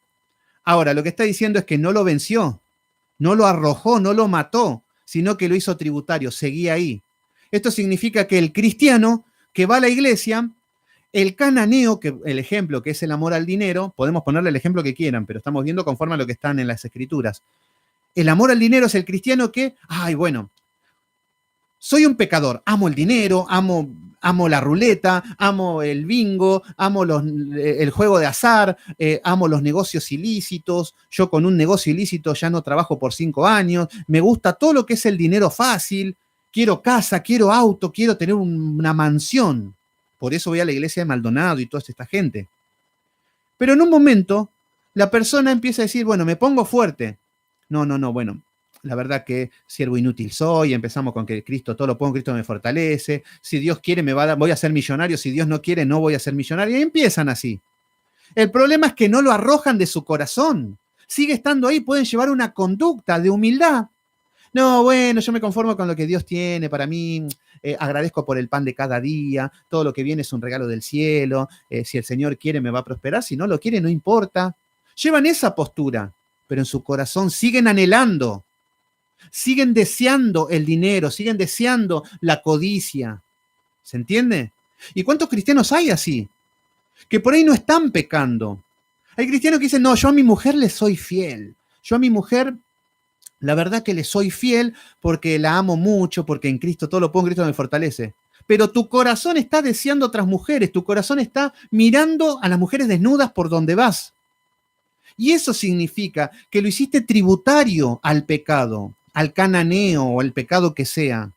Ahora, lo que está diciendo es que no lo venció, no lo arrojó, no lo mató, sino que lo hizo tributario, seguía ahí. Esto significa que el cristiano que va a la iglesia, el cananeo, que el ejemplo que es el amor al dinero, podemos ponerle el ejemplo que quieran, pero estamos viendo conforme a lo que están en las escrituras. El amor al dinero es el cristiano que, soy un pecador, amo el dinero, amo la ruleta, amo el bingo, amo el juego de azar, amo los negocios ilícitos, yo con un negocio ilícito ya no trabajo por 5 años, me gusta todo lo que es el dinero fácil, quiero casa, quiero auto, quiero tener una mansión. Por eso voy a la iglesia de Maldonado y toda esta gente. Pero en un momento, la persona empieza a decir, bueno, me pongo fuerte. No, bueno, la verdad que siervo inútil soy, empezamos con que Cristo, todo lo pongo, Cristo me fortalece, si Dios quiere me va a dar, voy a ser millonario, si Dios no quiere no voy a ser millonario, y empiezan así. El problema es que no lo arrojan de su corazón, sigue estando ahí, pueden llevar una conducta de humildad. No, bueno, yo me conformo con lo que Dios tiene para mí, agradezco por el pan de cada día, todo lo que viene es un regalo del cielo, si el Señor quiere me va a prosperar, si no lo quiere no importa. Llevan esa postura, pero en su corazón siguen anhelando, siguen deseando el dinero, siguen deseando la codicia. ¿Se entiende? ¿Y cuántos cristianos hay así? Que por ahí no están pecando. Hay cristianos que dicen, no, yo a mi mujer le soy fiel. Yo a mi mujer, la verdad que le soy fiel porque la amo mucho, porque en Cristo todo lo puedo, en Cristo me fortalece. Pero tu corazón está deseando otras mujeres, tu corazón está mirando a las mujeres desnudas por donde vas. Y eso significa que lo hiciste tributario al pecado, al cananeo o al pecado que sea.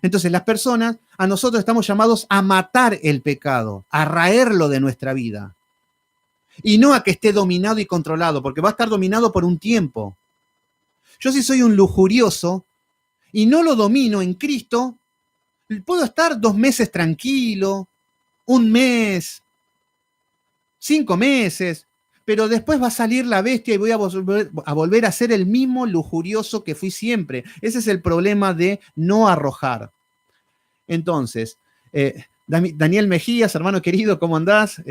Entonces las personas, a nosotros estamos llamados a matar el pecado, a raerlo de nuestra vida. Y no a que esté dominado y controlado, porque va a estar dominado por un tiempo. Yo si soy un lujurioso y no lo domino en Cristo, puedo estar 2 meses tranquilo, 1 mes, 5 meses, pero después va a salir la bestia y voy a volver a ser el mismo lujurioso que fui siempre. Ese es el problema de no arrojar. Entonces, Daniel Mejías, hermano querido, ¿cómo andás?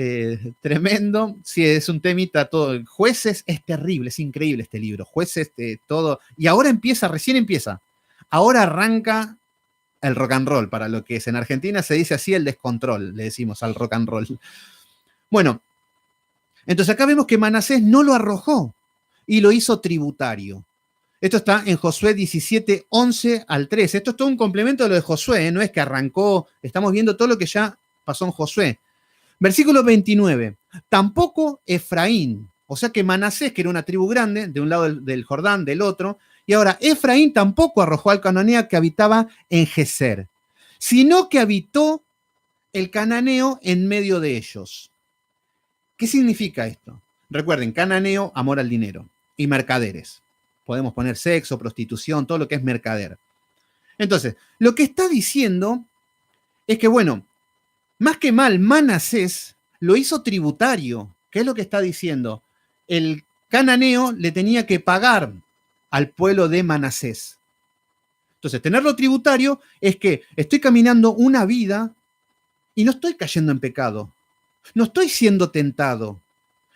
Tremendo. Sí, es un temita todo. Jueces es terrible, es increíble este libro. Jueces, todo. Y ahora recién empieza. Ahora arranca el rock and roll, para lo que es. En Argentina se dice así el descontrol, le decimos al rock and roll. Bueno, entonces acá vemos que Manasés no lo arrojó y lo hizo tributario. Esto está en Josué 17, 11 al 13. Esto es todo un complemento de lo de Josué, no es que arrancó, estamos viendo todo lo que ya pasó en Josué. Versículo 29. Tampoco Efraín, o sea que Manasés, que era una tribu grande, de un lado del Jordán, del otro, y ahora Efraín tampoco arrojó al cananeo que habitaba en Geser, sino que habitó el cananeo en medio de ellos. ¿Qué significa esto? Recuerden, cananeo, amor al dinero, y mercaderes. Podemos poner sexo, prostitución, todo lo que es mercader. Entonces, lo que está diciendo es que, bueno, más que mal, Manasés lo hizo tributario. ¿Qué es lo que está diciendo? El cananeo le tenía que pagar al pueblo de Manasés. Entonces, tenerlo tributario es que estoy caminando una vida y no estoy cayendo en pecado. No estoy siendo tentado.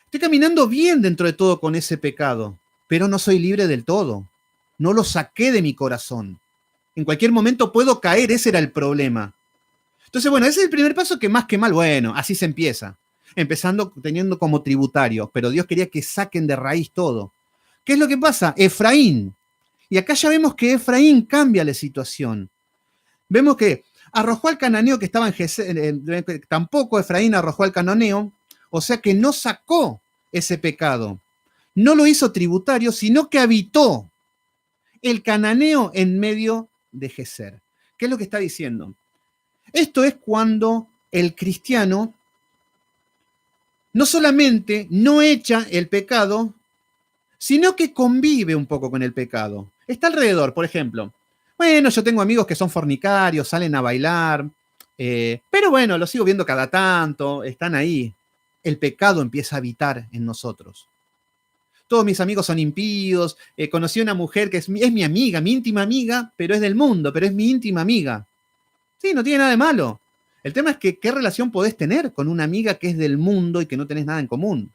Estoy caminando bien dentro de todo con ese pecado, pero no soy libre del todo. No lo saqué de mi corazón. En cualquier momento puedo caer, ese era el problema. Entonces, bueno, ese es el primer paso que más que mal, bueno, así se empieza. Empezando teniendo como tributario, pero Dios quería que saquen de raíz todo. ¿Qué es lo que pasa? Efraín. Y acá ya vemos que Efraín cambia la situación. Vemos que arrojó al cananeo que estaba en Geser, tampoco Efraín arrojó al cananeo, o sea que no sacó ese pecado. No lo hizo tributario, sino que habitó el cananeo en medio de Geser. ¿Qué es lo que está diciendo? Esto es cuando el cristiano no solamente no echa el pecado, sino que convive un poco con el pecado. Está alrededor, por ejemplo. Bueno, yo tengo amigos que son fornicarios, salen a bailar, pero bueno, los sigo viendo cada tanto, están ahí. El pecado empieza a habitar en nosotros. Todos mis amigos son impíos, conocí a una mujer que es mi amiga, mi íntima amiga, pero es del mundo, pero es mi íntima amiga. Sí, no tiene nada de malo. El tema es que qué relación podés tener con una amiga que es del mundo y que no tenés nada en común.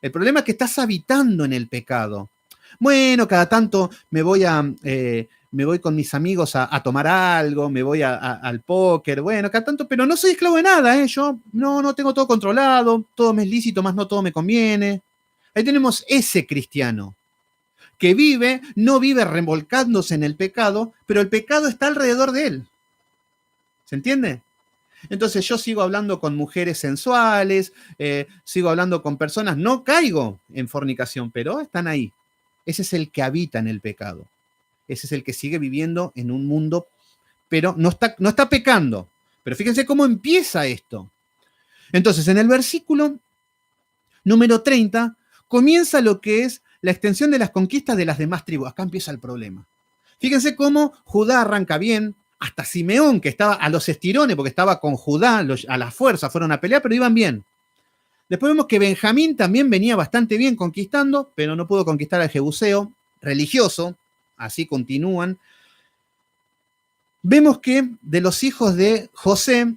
El problema es que estás habitando en el pecado. Bueno, cada tanto me voy con mis amigos a tomar algo, me voy al póker, bueno, cada tanto, pero no soy esclavo de nada, ¿eh? Yo no tengo todo controlado, todo me es lícito, más no todo me conviene. Ahí tenemos ese cristiano que no vive revolcándose en el pecado, pero el pecado está alrededor de él. ¿Se entiende? Entonces yo sigo hablando con mujeres sensuales, sigo hablando con personas, no caigo en fornicación, pero están ahí. Ese es el que habita en el pecado. Ese es el que sigue viviendo en un mundo, pero no está pecando, Pero fíjense cómo empieza esto. Entonces, en el versículo número 30, comienza lo que es la extensión de las conquistas de las demás tribus. Acá empieza el problema. Fíjense cómo Judá arranca bien, hasta Simeón, que estaba a los estirones, porque estaba con Judá, a la fuerza fueron a pelear, pero iban bien. Después vemos que Benjamín también venía bastante bien conquistando, pero no pudo conquistar al Jebuseo religioso, así continúan. Vemos que de los hijos de José,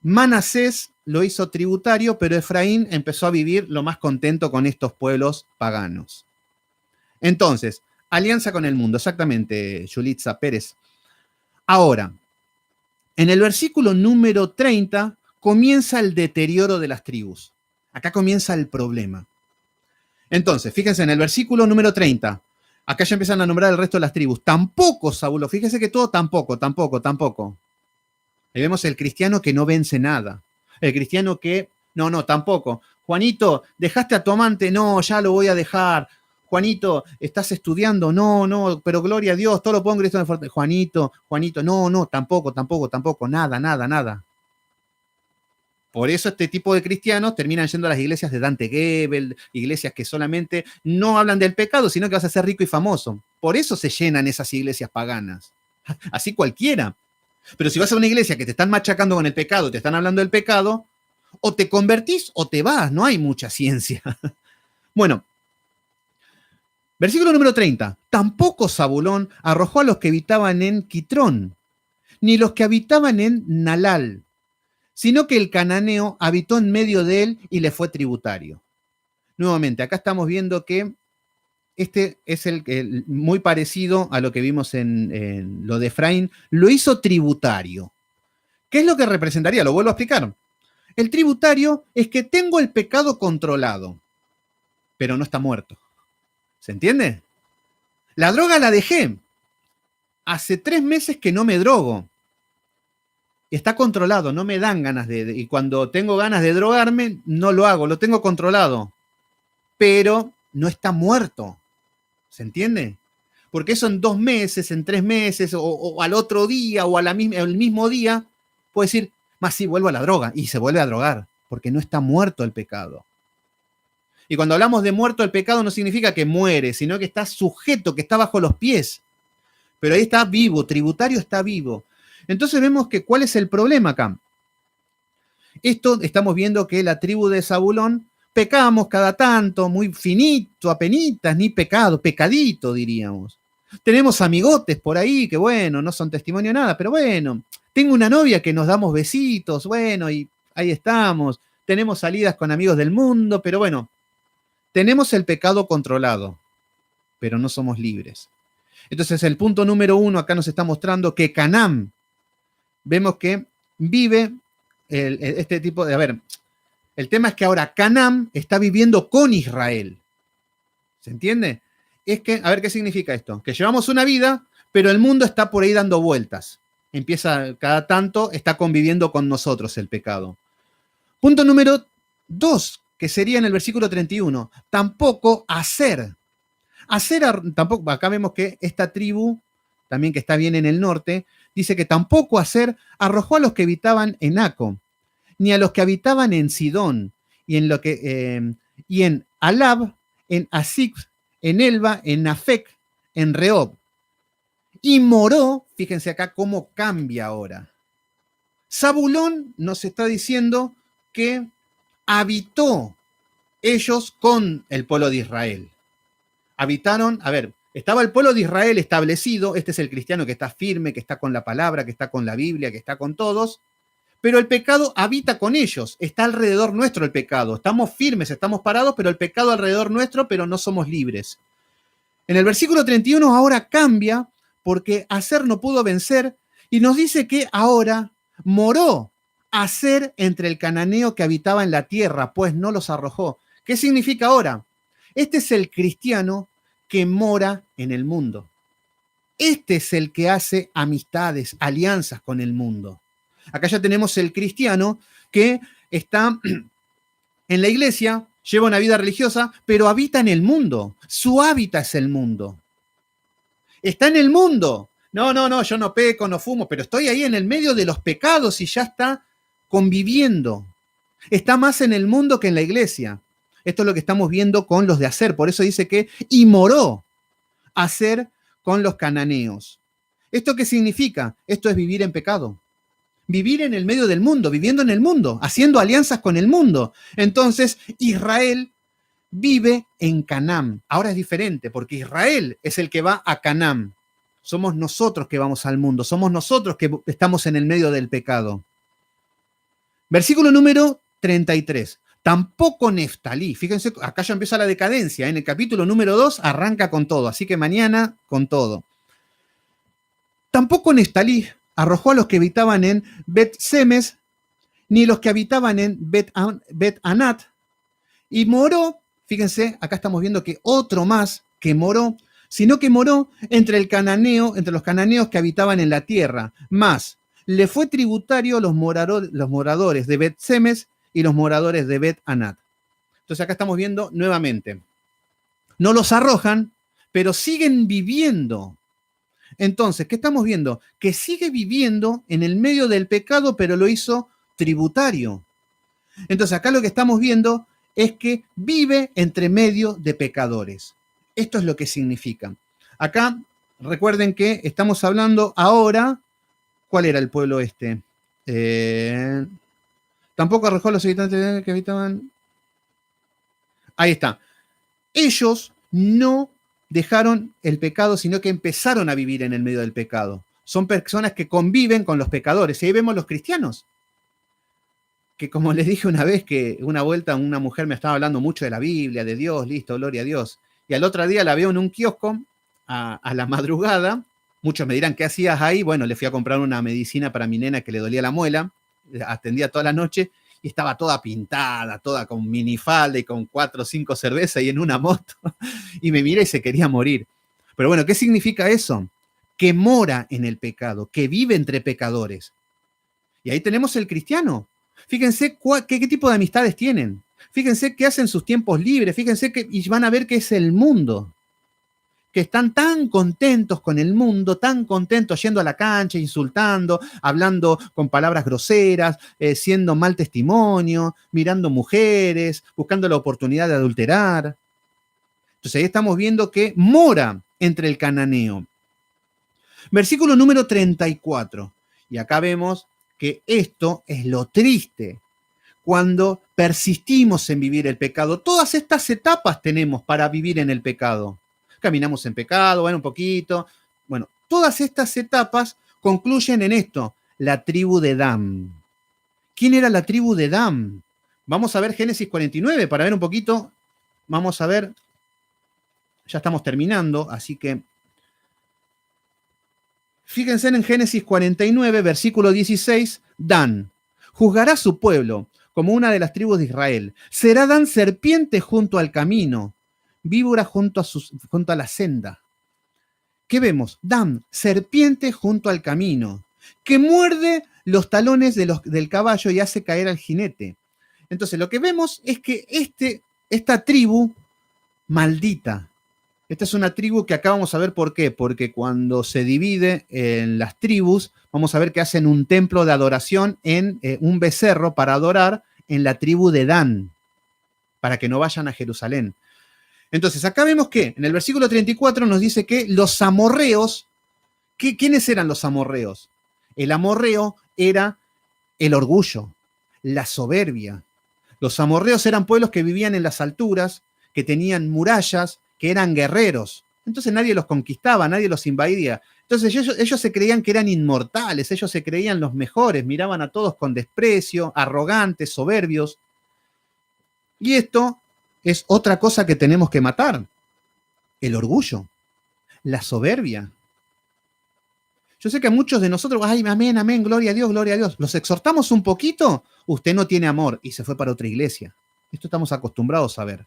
Manasés lo hizo tributario, pero Efraín empezó a vivir lo más contento con estos pueblos paganos. Entonces, alianza con el mundo, exactamente, Yulitza Pérez. Ahora, en el versículo número 30 comienza el deterioro de las tribus. Acá comienza el problema. Entonces, fíjense, en el versículo número 30, acá ya empiezan a nombrar el resto de las tribus. Tampoco, Saúl, fíjense que todo tampoco. Ahí vemos el cristiano que no vence nada. El cristiano que, no, tampoco. Juanito, ¿dejaste a tu amante? No, ya lo voy a dejar. Juanito, ¿estás estudiando? No, pero gloria a Dios, todo lo pongo en Cristo. Juanito, no, tampoco, nada. Por eso este tipo de cristianos terminan yendo a las iglesias de Dante Gebel, iglesias que solamente no hablan del pecado, sino que vas a ser rico y famoso. Por eso se llenan esas iglesias paganas. Así cualquiera. Pero si vas a una iglesia que te están machacando con el pecado, te están hablando del pecado, o te convertís o te vas, no hay mucha ciencia. Bueno, versículo número 30. Tampoco Zabulón arrojó a los que habitaban en Quitrón, ni los que habitaban en Nalal, sino que el cananeo habitó en medio de él y le fue tributario. Nuevamente, acá estamos viendo que este es el muy parecido a lo que vimos en lo de Efraín, lo hizo tributario. ¿Qué es lo que representaría? Lo vuelvo a explicar. El tributario es que tengo el pecado controlado, pero no está muerto. ¿Se entiende? La droga la dejé. Hace 3 meses que no me drogo. Está controlado, no me dan ganas y cuando tengo ganas de drogarme, no lo hago, lo tengo controlado. Pero no está muerto. ¿Se entiende? Porque eso en 2 meses, en 3 meses, o al otro día, o al mismo día, puede decir, más sí, vuelvo a la droga, y se vuelve a drogar, porque no está muerto el pecado. Y cuando hablamos de muerto el pecado no significa que muere, sino que está sujeto, que está bajo los pies. Pero ahí está vivo, tributario está vivo. Entonces vemos que ¿cuál es el problema acá? Esto estamos viendo que la tribu de Zabulón pecábamos cada tanto, muy finito, apenitas, ni pecado, pecadito diríamos. Tenemos amigotes por ahí que bueno, no son testimonio de nada, pero bueno, tengo una novia que nos damos besitos, bueno, y ahí estamos. Tenemos salidas con amigos del mundo, pero bueno, tenemos el pecado controlado, pero no somos libres. Entonces el punto número 1 acá nos está mostrando que Canaán, vemos que vive este tipo de, el tema es que ahora Canaán está viviendo con Israel. ¿Se entiende? Es que, a ver qué significa esto. Que llevamos una vida, pero el mundo está por ahí dando vueltas. Empieza cada tanto, está conviviendo con nosotros el pecado. Punto número 2, que sería en el versículo 31. Tampoco hacer. Tampoco, acá vemos que esta tribu, también que está bien en el norte, dice que tampoco hacer arrojó a los que habitaban en Aco, ni a los que habitaban en Sidón, y en Alab, en Asik, en Elba, en Afec, en Rehob. Y moró, fíjense acá cómo cambia ahora. Zabulón nos está diciendo que habitó ellos con el pueblo de Israel. Habitaron, estaba el pueblo de Israel establecido, este es el cristiano que está firme, que está con la palabra, que está con la Biblia, que está con todos, pero el pecado habita con ellos, está alrededor nuestro el pecado. Estamos firmes, estamos parados, pero el pecado alrededor nuestro, pero no somos libres. En el versículo 31 ahora cambia, porque Aser no pudo vencer, y nos dice que ahora moró Aser entre el cananeo que habitaba en la tierra, pues no los arrojó. ¿Qué significa ahora? Este es el cristiano que mora en el mundo. Este es el que hace amistades, alianzas con el mundo. Acá ya tenemos el cristiano que está en la iglesia, lleva una vida religiosa, pero habita en el mundo. Su hábitat es el mundo. Está en el mundo, No, no, no, yo no peco, no fumo, pero estoy ahí en el medio de los pecados y ya está conviviendo. Está más en el mundo que en la iglesia. Esto es lo que estamos viendo con los de Aser. Por eso dice que, y moró Aser con los cananeos. ¿Esto qué significa? Esto es vivir en pecado. Vivir en el medio del mundo, viviendo en el mundo, haciendo alianzas con el mundo. Entonces, Israel vive en Canaán. Ahora es diferente, porque Israel es el que va a Canaán. Somos nosotros que vamos al mundo, somos nosotros que estamos en el medio del pecado. Versículo número 33. Tampoco Neftalí. Fíjense, acá ya empieza la decadencia. En el capítulo número 2 arranca con todo, así que mañana con todo. Tampoco Neftalí arrojó a los que habitaban en Bet-Semes, ni los que habitaban en Bet-Anat, y moró, fíjense, acá estamos viendo que otro más que moró, sino que moró entre los cananeos que habitaban en la tierra, más le fue tributario los moradores de Bet-Semes y los moradores de Bet-Anat. Entonces acá estamos viendo nuevamente, no los arrojan, pero siguen viviendo. Entonces, ¿qué estamos viendo? Que sigue viviendo en el medio del pecado, pero lo hizo tributario. Entonces acá lo que estamos viendo es que vive entre medio de pecadores. Esto es lo que significa. Acá, recuerden que estamos hablando ahora, ¿cuál era el pueblo este? Tampoco arrojó a los habitantes que habitaban. Ahí está. Ellos no dejaron el pecado, sino que empezaron a vivir en el medio del pecado. Son personas que conviven con los pecadores. Y ahí vemos los cristianos. Que como les dije una vez, que una vuelta una mujer me estaba hablando mucho de la Biblia, de Dios, listo, gloria a Dios. Y al otro día la veo en un kiosco a la madrugada. Muchos me dirán, ¿qué hacías ahí? Bueno, le fui a comprar una medicina para mi nena que le dolía la muela. Atendía toda la noche y estaba toda pintada, toda con minifalda y con 4 o 5 cervezas y en una moto. Y me miré y se quería morir. Pero bueno, ¿qué significa eso? Que mora en el pecado, que vive entre pecadores. Y ahí tenemos el cristiano. Fíjense qué tipo de amistades tienen. Fíjense qué hacen sus tiempos libres. Fíjense y van a ver qué es el mundo. Que están tan contentos con el mundo, tan contentos yendo a la cancha, insultando, hablando con palabras groseras, siendo mal testimonio, mirando mujeres, buscando la oportunidad de adulterar. Entonces ahí estamos viendo que mora entre el cananeo. Versículo número 34. Y acá vemos que esto es lo triste cuando persistimos en vivir el pecado. Todas estas etapas tenemos para vivir en el pecado. Caminamos en pecado, bueno, un poquito. Bueno, todas estas etapas concluyen en esto, la tribu de Dan. ¿Quién era la tribu de Dan? Vamos a ver Génesis 49 para ver un poquito. Vamos a ver, ya estamos terminando, así que fíjense en Génesis 49, versículo 16, Dan juzgará a su pueblo como una de las tribus de Israel. Será Dan serpiente junto al camino, víbora junto a la senda. ¿Qué vemos? Dan, serpiente junto al camino, que muerde los talones del caballo y hace caer al jinete. Entonces lo que vemos es que esta tribu maldita, esta es una tribu que acá vamos a ver por qué, porque cuando se divide en las tribus, vamos a ver que hacen un templo de adoración en un becerro para adorar en la tribu de Dan, para que no vayan a Jerusalén. Entonces, acá vemos que en el versículo 34 nos dice que los amorreos, ¿quiénes eran los amorreos? El amorreo era el orgullo, la soberbia. Los amorreos eran pueblos que vivían en las alturas, que tenían murallas, que eran guerreros. Entonces nadie los conquistaba, nadie los invadía. Entonces ellos se creían que eran inmortales, ellos se creían los mejores, miraban a todos con desprecio, arrogantes, soberbios. Y esto es otra cosa que tenemos que matar, el orgullo, la soberbia. Yo sé que a muchos de nosotros, ay, amén, amén, gloria a Dios, gloria a Dios. Los exhortamos un poquito, usted no tiene amor y se fue para otra iglesia. Esto estamos acostumbrados a ver,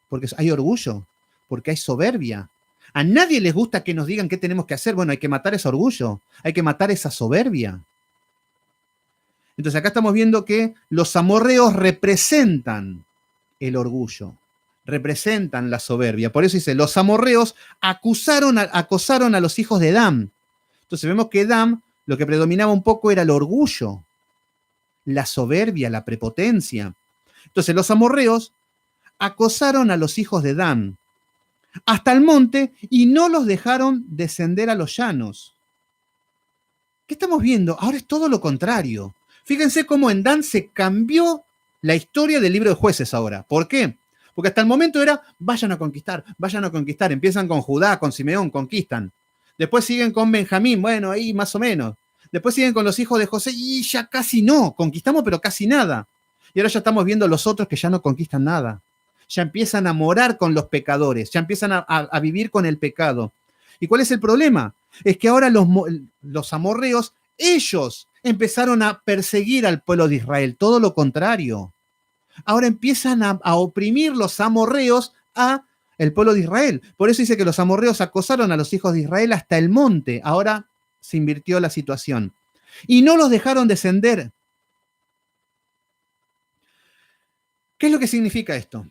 porque hay orgullo, porque hay soberbia. A nadie les gusta que nos digan qué tenemos que hacer. Bueno, hay que matar ese orgullo, hay que matar esa soberbia. Entonces acá estamos viendo que los amorreos representan el orgullo, representan la soberbia. Por eso dice, los amorreos acosaron a los hijos de Dan. Entonces vemos que Dan, lo que predominaba un poco era el orgullo, la soberbia, la prepotencia. Entonces los amorreos acosaron a los hijos de Dan hasta el monte y no los dejaron descender a los llanos. ¿Qué estamos viendo? Ahora es todo lo contrario. Fíjense cómo en Dan se cambió la historia del libro de Jueces ahora. ¿Por qué? Porque hasta el momento era, vayan a conquistar, vayan a conquistar. Empiezan con Judá, con Simeón, conquistan. Después siguen con Benjamín, bueno, ahí más o menos. Después siguen con los hijos de José y ya casi no, conquistamos pero casi nada. Y ahora ya estamos viendo los otros que ya no conquistan nada. Ya empiezan a morar con los pecadores, ya empiezan a vivir con el pecado. ¿Y cuál es el problema? Es que ahora los amorreos, ellos empezaron a perseguir al pueblo de Israel, todo lo contrario. Ahora empiezan a oprimir los amorreos a el pueblo de Israel. Por eso dice que los amorreos acosaron a los hijos de Israel hasta el monte. Ahora se invirtió la situación. Y no los dejaron descender. ¿Qué es lo que significa esto?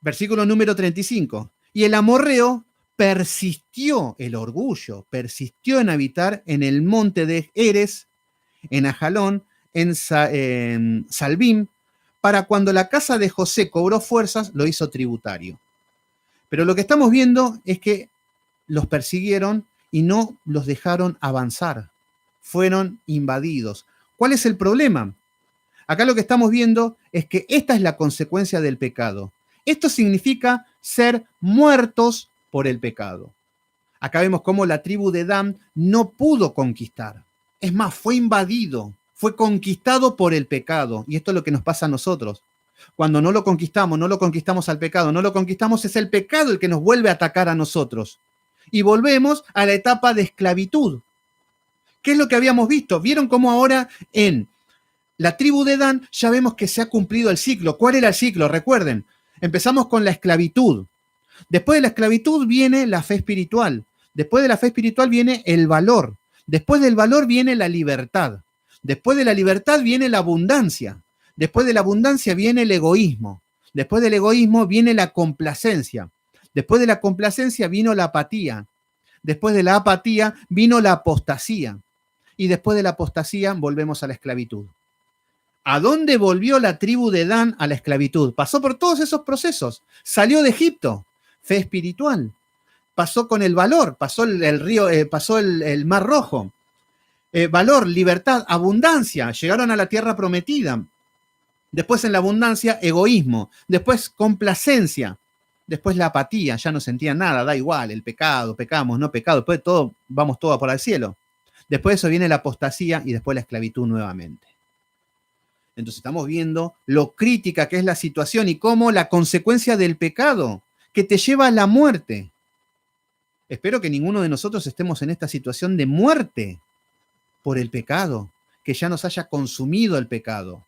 Versículo número 35. Y el amorreo persistió, el orgullo, persistió en habitar en el monte de Eres, en Ajalón, en Salbim, para cuando la casa de José cobró fuerzas, lo hizo tributario. Pero lo que estamos viendo es que los persiguieron y no los dejaron avanzar. Fueron invadidos. ¿Cuál es el problema? Acá lo que estamos viendo es que esta es la consecuencia del pecado. Esto significa ser muertos por el pecado. Acá vemos cómo la tribu de Dan no pudo conquistar. Es más, fue invadido, fue conquistado por el pecado. Y esto es lo que nos pasa a nosotros. Cuando no lo conquistamos al pecado, no lo conquistamos, es el pecado el que nos vuelve a atacar a nosotros. Y volvemos a la etapa de esclavitud. ¿Qué es lo que habíamos visto? ¿Vieron cómo ahora en la tribu de Dan ya vemos que se ha cumplido el ciclo? ¿Cuál era el ciclo? Recuerden, empezamos con la esclavitud. Después de la esclavitud viene la fe espiritual. Después de la fe espiritual viene el valor. Después del valor viene la libertad. Después de la libertad viene la abundancia. Después de la abundancia viene el egoísmo. Después del egoísmo viene la complacencia. Después de la complacencia vino la apatía. Después de la apatía vino la apostasía. Y después de la apostasía volvemos a la esclavitud. ¿A dónde volvió la tribu de Dan a la esclavitud? Pasó por todos esos procesos. Salió de Egipto. Fe espiritual. Pasó con el valor. Pasó el río, pasó el Mar Rojo. Valor, libertad, abundancia. Llegaron a la tierra prometida. Después en la abundancia, egoísmo. Después complacencia. Después la apatía. Ya no sentían nada. Da igual. El pecado. Pecamos, no pecado. Después de todo, vamos todos por el cielo. Después de eso viene la apostasía y después la esclavitud nuevamente. Entonces estamos viendo lo crítica que es la situación y cómo la consecuencia del pecado que te lleva a la muerte. Espero que ninguno de nosotros estemos en esta situación de muerte por el pecado, que ya nos haya consumido el pecado,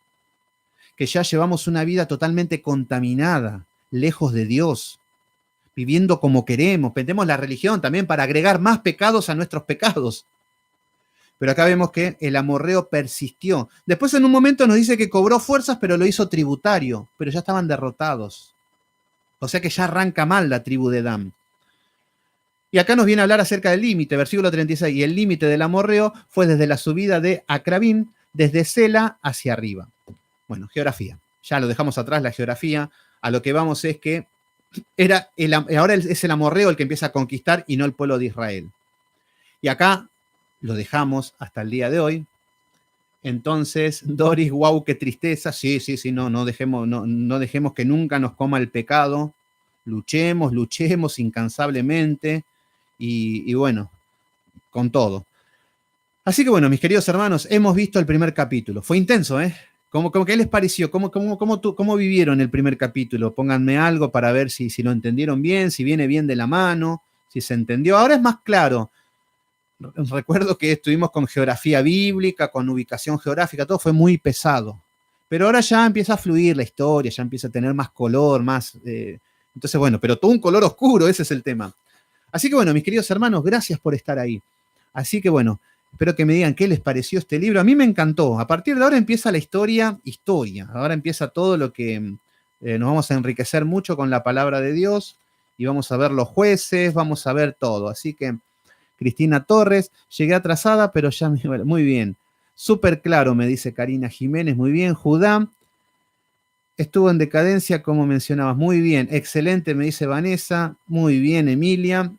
que ya llevamos una vida totalmente contaminada, lejos de Dios, viviendo como queremos. Vendemos la religión también para agregar más pecados a nuestros pecados. Pero acá vemos que el amorreo persistió. Después en un momento nos dice que cobró fuerzas, pero lo hizo tributario, pero ya estaban derrotados. O sea que ya arranca mal la tribu de Dan. Y acá nos viene a hablar acerca del límite, versículo 36. Y el límite del amorreo fue desde la subida de Acrabín, desde Sela hacia arriba. Bueno, geografía. Ya lo dejamos atrás, la geografía. A lo que vamos es que ahora es el amorreo el que empieza a conquistar y no el pueblo de Israel. Y acá lo dejamos hasta el día de hoy. Entonces, Doris, wow, qué tristeza. Sí, no dejemos que nunca nos coma el pecado. Luchemos incansablemente y bueno, con todo. Así que bueno, mis queridos hermanos, hemos visto el primer capítulo. Fue intenso, ¿eh? ¿Qué les pareció? ¿Cómo vivieron el primer capítulo? Pónganme algo para ver si lo entendieron bien, si viene bien de la mano, si se entendió. Ahora es más claro. Recuerdo que estuvimos con geografía bíblica, con ubicación geográfica, todo fue muy pesado. Pero ahora ya empieza a fluir la historia, ya empieza a tener más color, más... entonces, bueno, pero todo un color oscuro, ese es el tema. Así que bueno, mis queridos hermanos, gracias por estar ahí. Así que bueno, espero que me digan qué les pareció este libro. A mí me encantó. A partir de ahora empieza la historia. Ahora empieza todo lo que nos vamos a enriquecer mucho con la palabra de Dios y vamos a ver los jueces, vamos a ver todo. Así que Cristina Torres, llegué atrasada, pero ya muy bien. Súper claro, me dice Karina Jiménez, muy bien. Judá, estuvo en decadencia, como mencionabas, muy bien. Excelente, me dice Vanessa, muy bien, Emilia.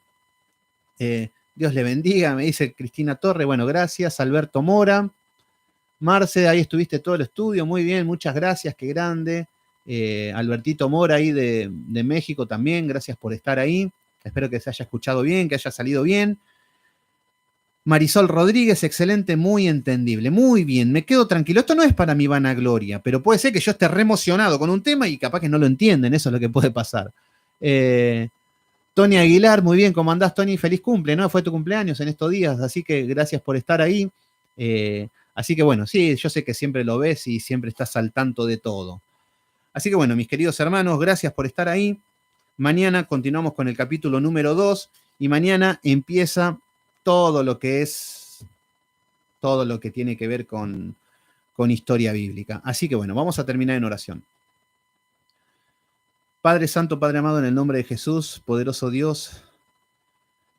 Dios le bendiga, me dice Cristina Torres, bueno, gracias. Alberto Mora. Marce, ahí estuviste todo el estudio, muy bien, muchas gracias, qué grande. Albertito Mora ahí de México también, gracias por estar ahí. Espero que se haya escuchado bien, que haya salido bien. Marisol Rodríguez, excelente, muy entendible, muy bien, me quedo tranquilo. Esto no es para mi vanagloria, pero puede ser que yo esté re emocionado con un tema y capaz que no lo entienden, eso es lo que puede pasar. Tony Aguilar, muy bien, ¿cómo andás, Tony? Feliz cumple, ¿no? Fue tu cumpleaños en estos días, así que gracias por estar ahí. Así que bueno, sí, yo sé que siempre lo ves y siempre estás al tanto de todo. Así que bueno, mis queridos hermanos, gracias por estar ahí. Mañana continuamos con el capítulo número 2 y mañana empieza todo lo que es, todo lo que tiene que ver con historia bíblica. Así que bueno, vamos a terminar en oración. Padre Santo, Padre amado, en el nombre de Jesús, poderoso Dios,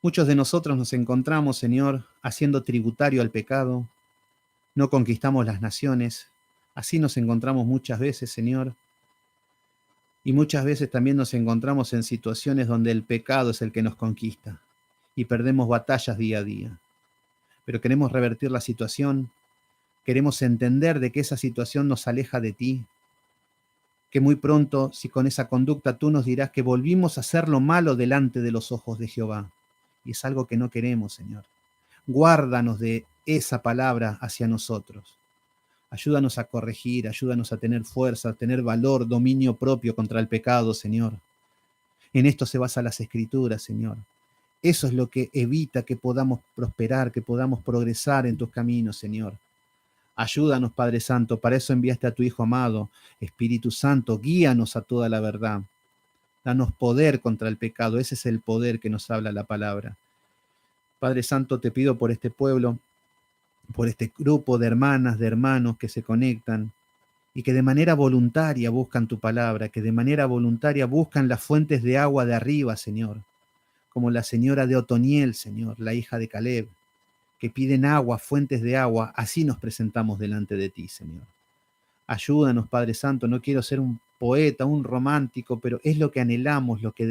muchos de nosotros nos encontramos, Señor, haciendo tributario al pecado, no conquistamos las naciones, así nos encontramos muchas veces, Señor, y muchas veces también nos encontramos en situaciones donde el pecado es el que nos conquista y perdemos batallas día a día. Pero queremos revertir la situación, queremos entender de que esa situación nos aleja de ti, que muy pronto, si con esa conducta tú nos dirás que volvimos a hacer lo malo delante de los ojos de Jehová, y es algo que no queremos, Señor. Guárdanos de esa palabra hacia nosotros. Ayúdanos a corregir, ayúdanos a tener fuerza, a tener valor, dominio propio contra el pecado, Señor. En esto se basa las Escrituras, Señor. Eso es lo que evita que podamos prosperar, que podamos progresar en tus caminos, Señor. Ayúdanos, Padre Santo, para eso enviaste a tu Hijo amado. Espíritu Santo, guíanos a toda la verdad. Danos poder contra el pecado, ese es el poder que nos habla la palabra. Padre Santo, te pido por este pueblo, por este grupo de hermanas, de hermanos que se conectan y que de manera voluntaria buscan tu palabra, que de manera voluntaria buscan las fuentes de agua de arriba, Señor, como la señora de Otoniel, Señor, la hija de Caleb, que piden agua, fuentes de agua, así nos presentamos delante de ti, Señor. Ayúdanos, Padre Santo, no quiero ser un poeta, un romántico, pero es lo que anhelamos, lo que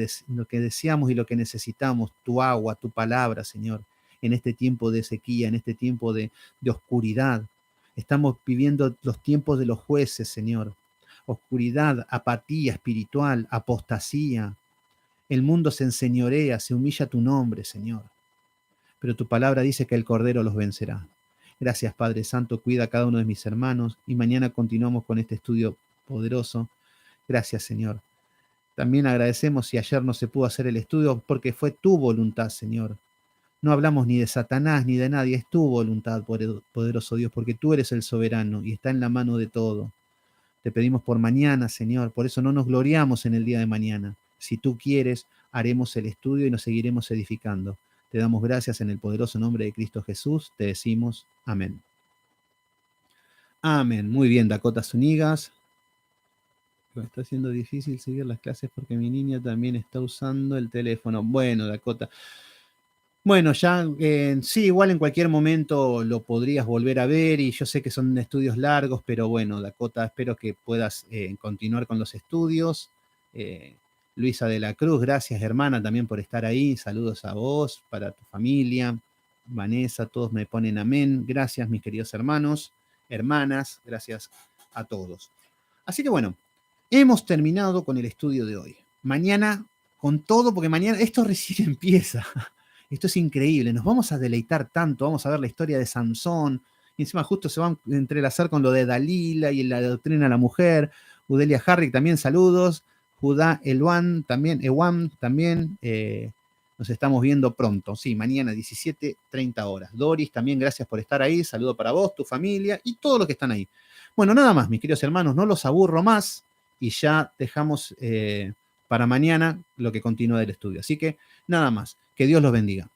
deseamos y lo que necesitamos, tu agua, tu palabra, Señor, en este tiempo de sequía, en este tiempo de oscuridad. Estamos viviendo los tiempos de los jueces, Señor. Oscuridad, apatía espiritual, apostasía. El mundo se enseñorea, se humilla tu nombre, Señor. Pero tu palabra dice que el Cordero los vencerá. Gracias, Padre Santo, cuida a cada uno de mis hermanos y mañana continuamos con este estudio poderoso. Gracias, Señor. También agradecemos si ayer no se pudo hacer el estudio porque fue tu voluntad, Señor. No hablamos ni de Satanás ni de nadie, es tu voluntad, poderoso Dios, porque tú eres el soberano y está en la mano de todo. Te pedimos por mañana, Señor, por eso no nos gloriamos en el día de mañana. Si tú quieres, haremos el estudio y nos seguiremos edificando. Te damos gracias en el poderoso nombre de Cristo Jesús. Te decimos amén. Amén. Muy bien, Dakota Zunigas. Me está haciendo difícil seguir las clases porque mi niña también está usando el teléfono. Bueno, Dakota. Bueno, ya sí, igual en cualquier momento lo podrías volver a ver y yo sé que son estudios largos, pero bueno, Dakota, espero que puedas continuar con los estudios. Luisa de la Cruz, gracias hermana también por estar ahí. Saludos a vos, para tu familia. Vanessa, todos me ponen amén. Gracias, mis queridos hermanos, hermanas, gracias a todos. Así que bueno, hemos terminado con el estudio de hoy. Mañana, con todo, porque mañana esto recién empieza. Esto es increíble, nos vamos a deleitar tanto, vamos a ver la historia de Sansón, y encima justo se van a entrelazar con lo de Dalila y la doctrina de la mujer. Udelia Harrick, también saludos. Judá Ewan también, nos estamos viendo pronto, sí, mañana 17:30 horas. Doris, también gracias por estar ahí, saludo para vos, tu familia y todos los que están ahí. Bueno, nada más, mis queridos hermanos, no los aburro más y ya dejamos para mañana lo que continúa del estudio. Así que nada más, que Dios los bendiga.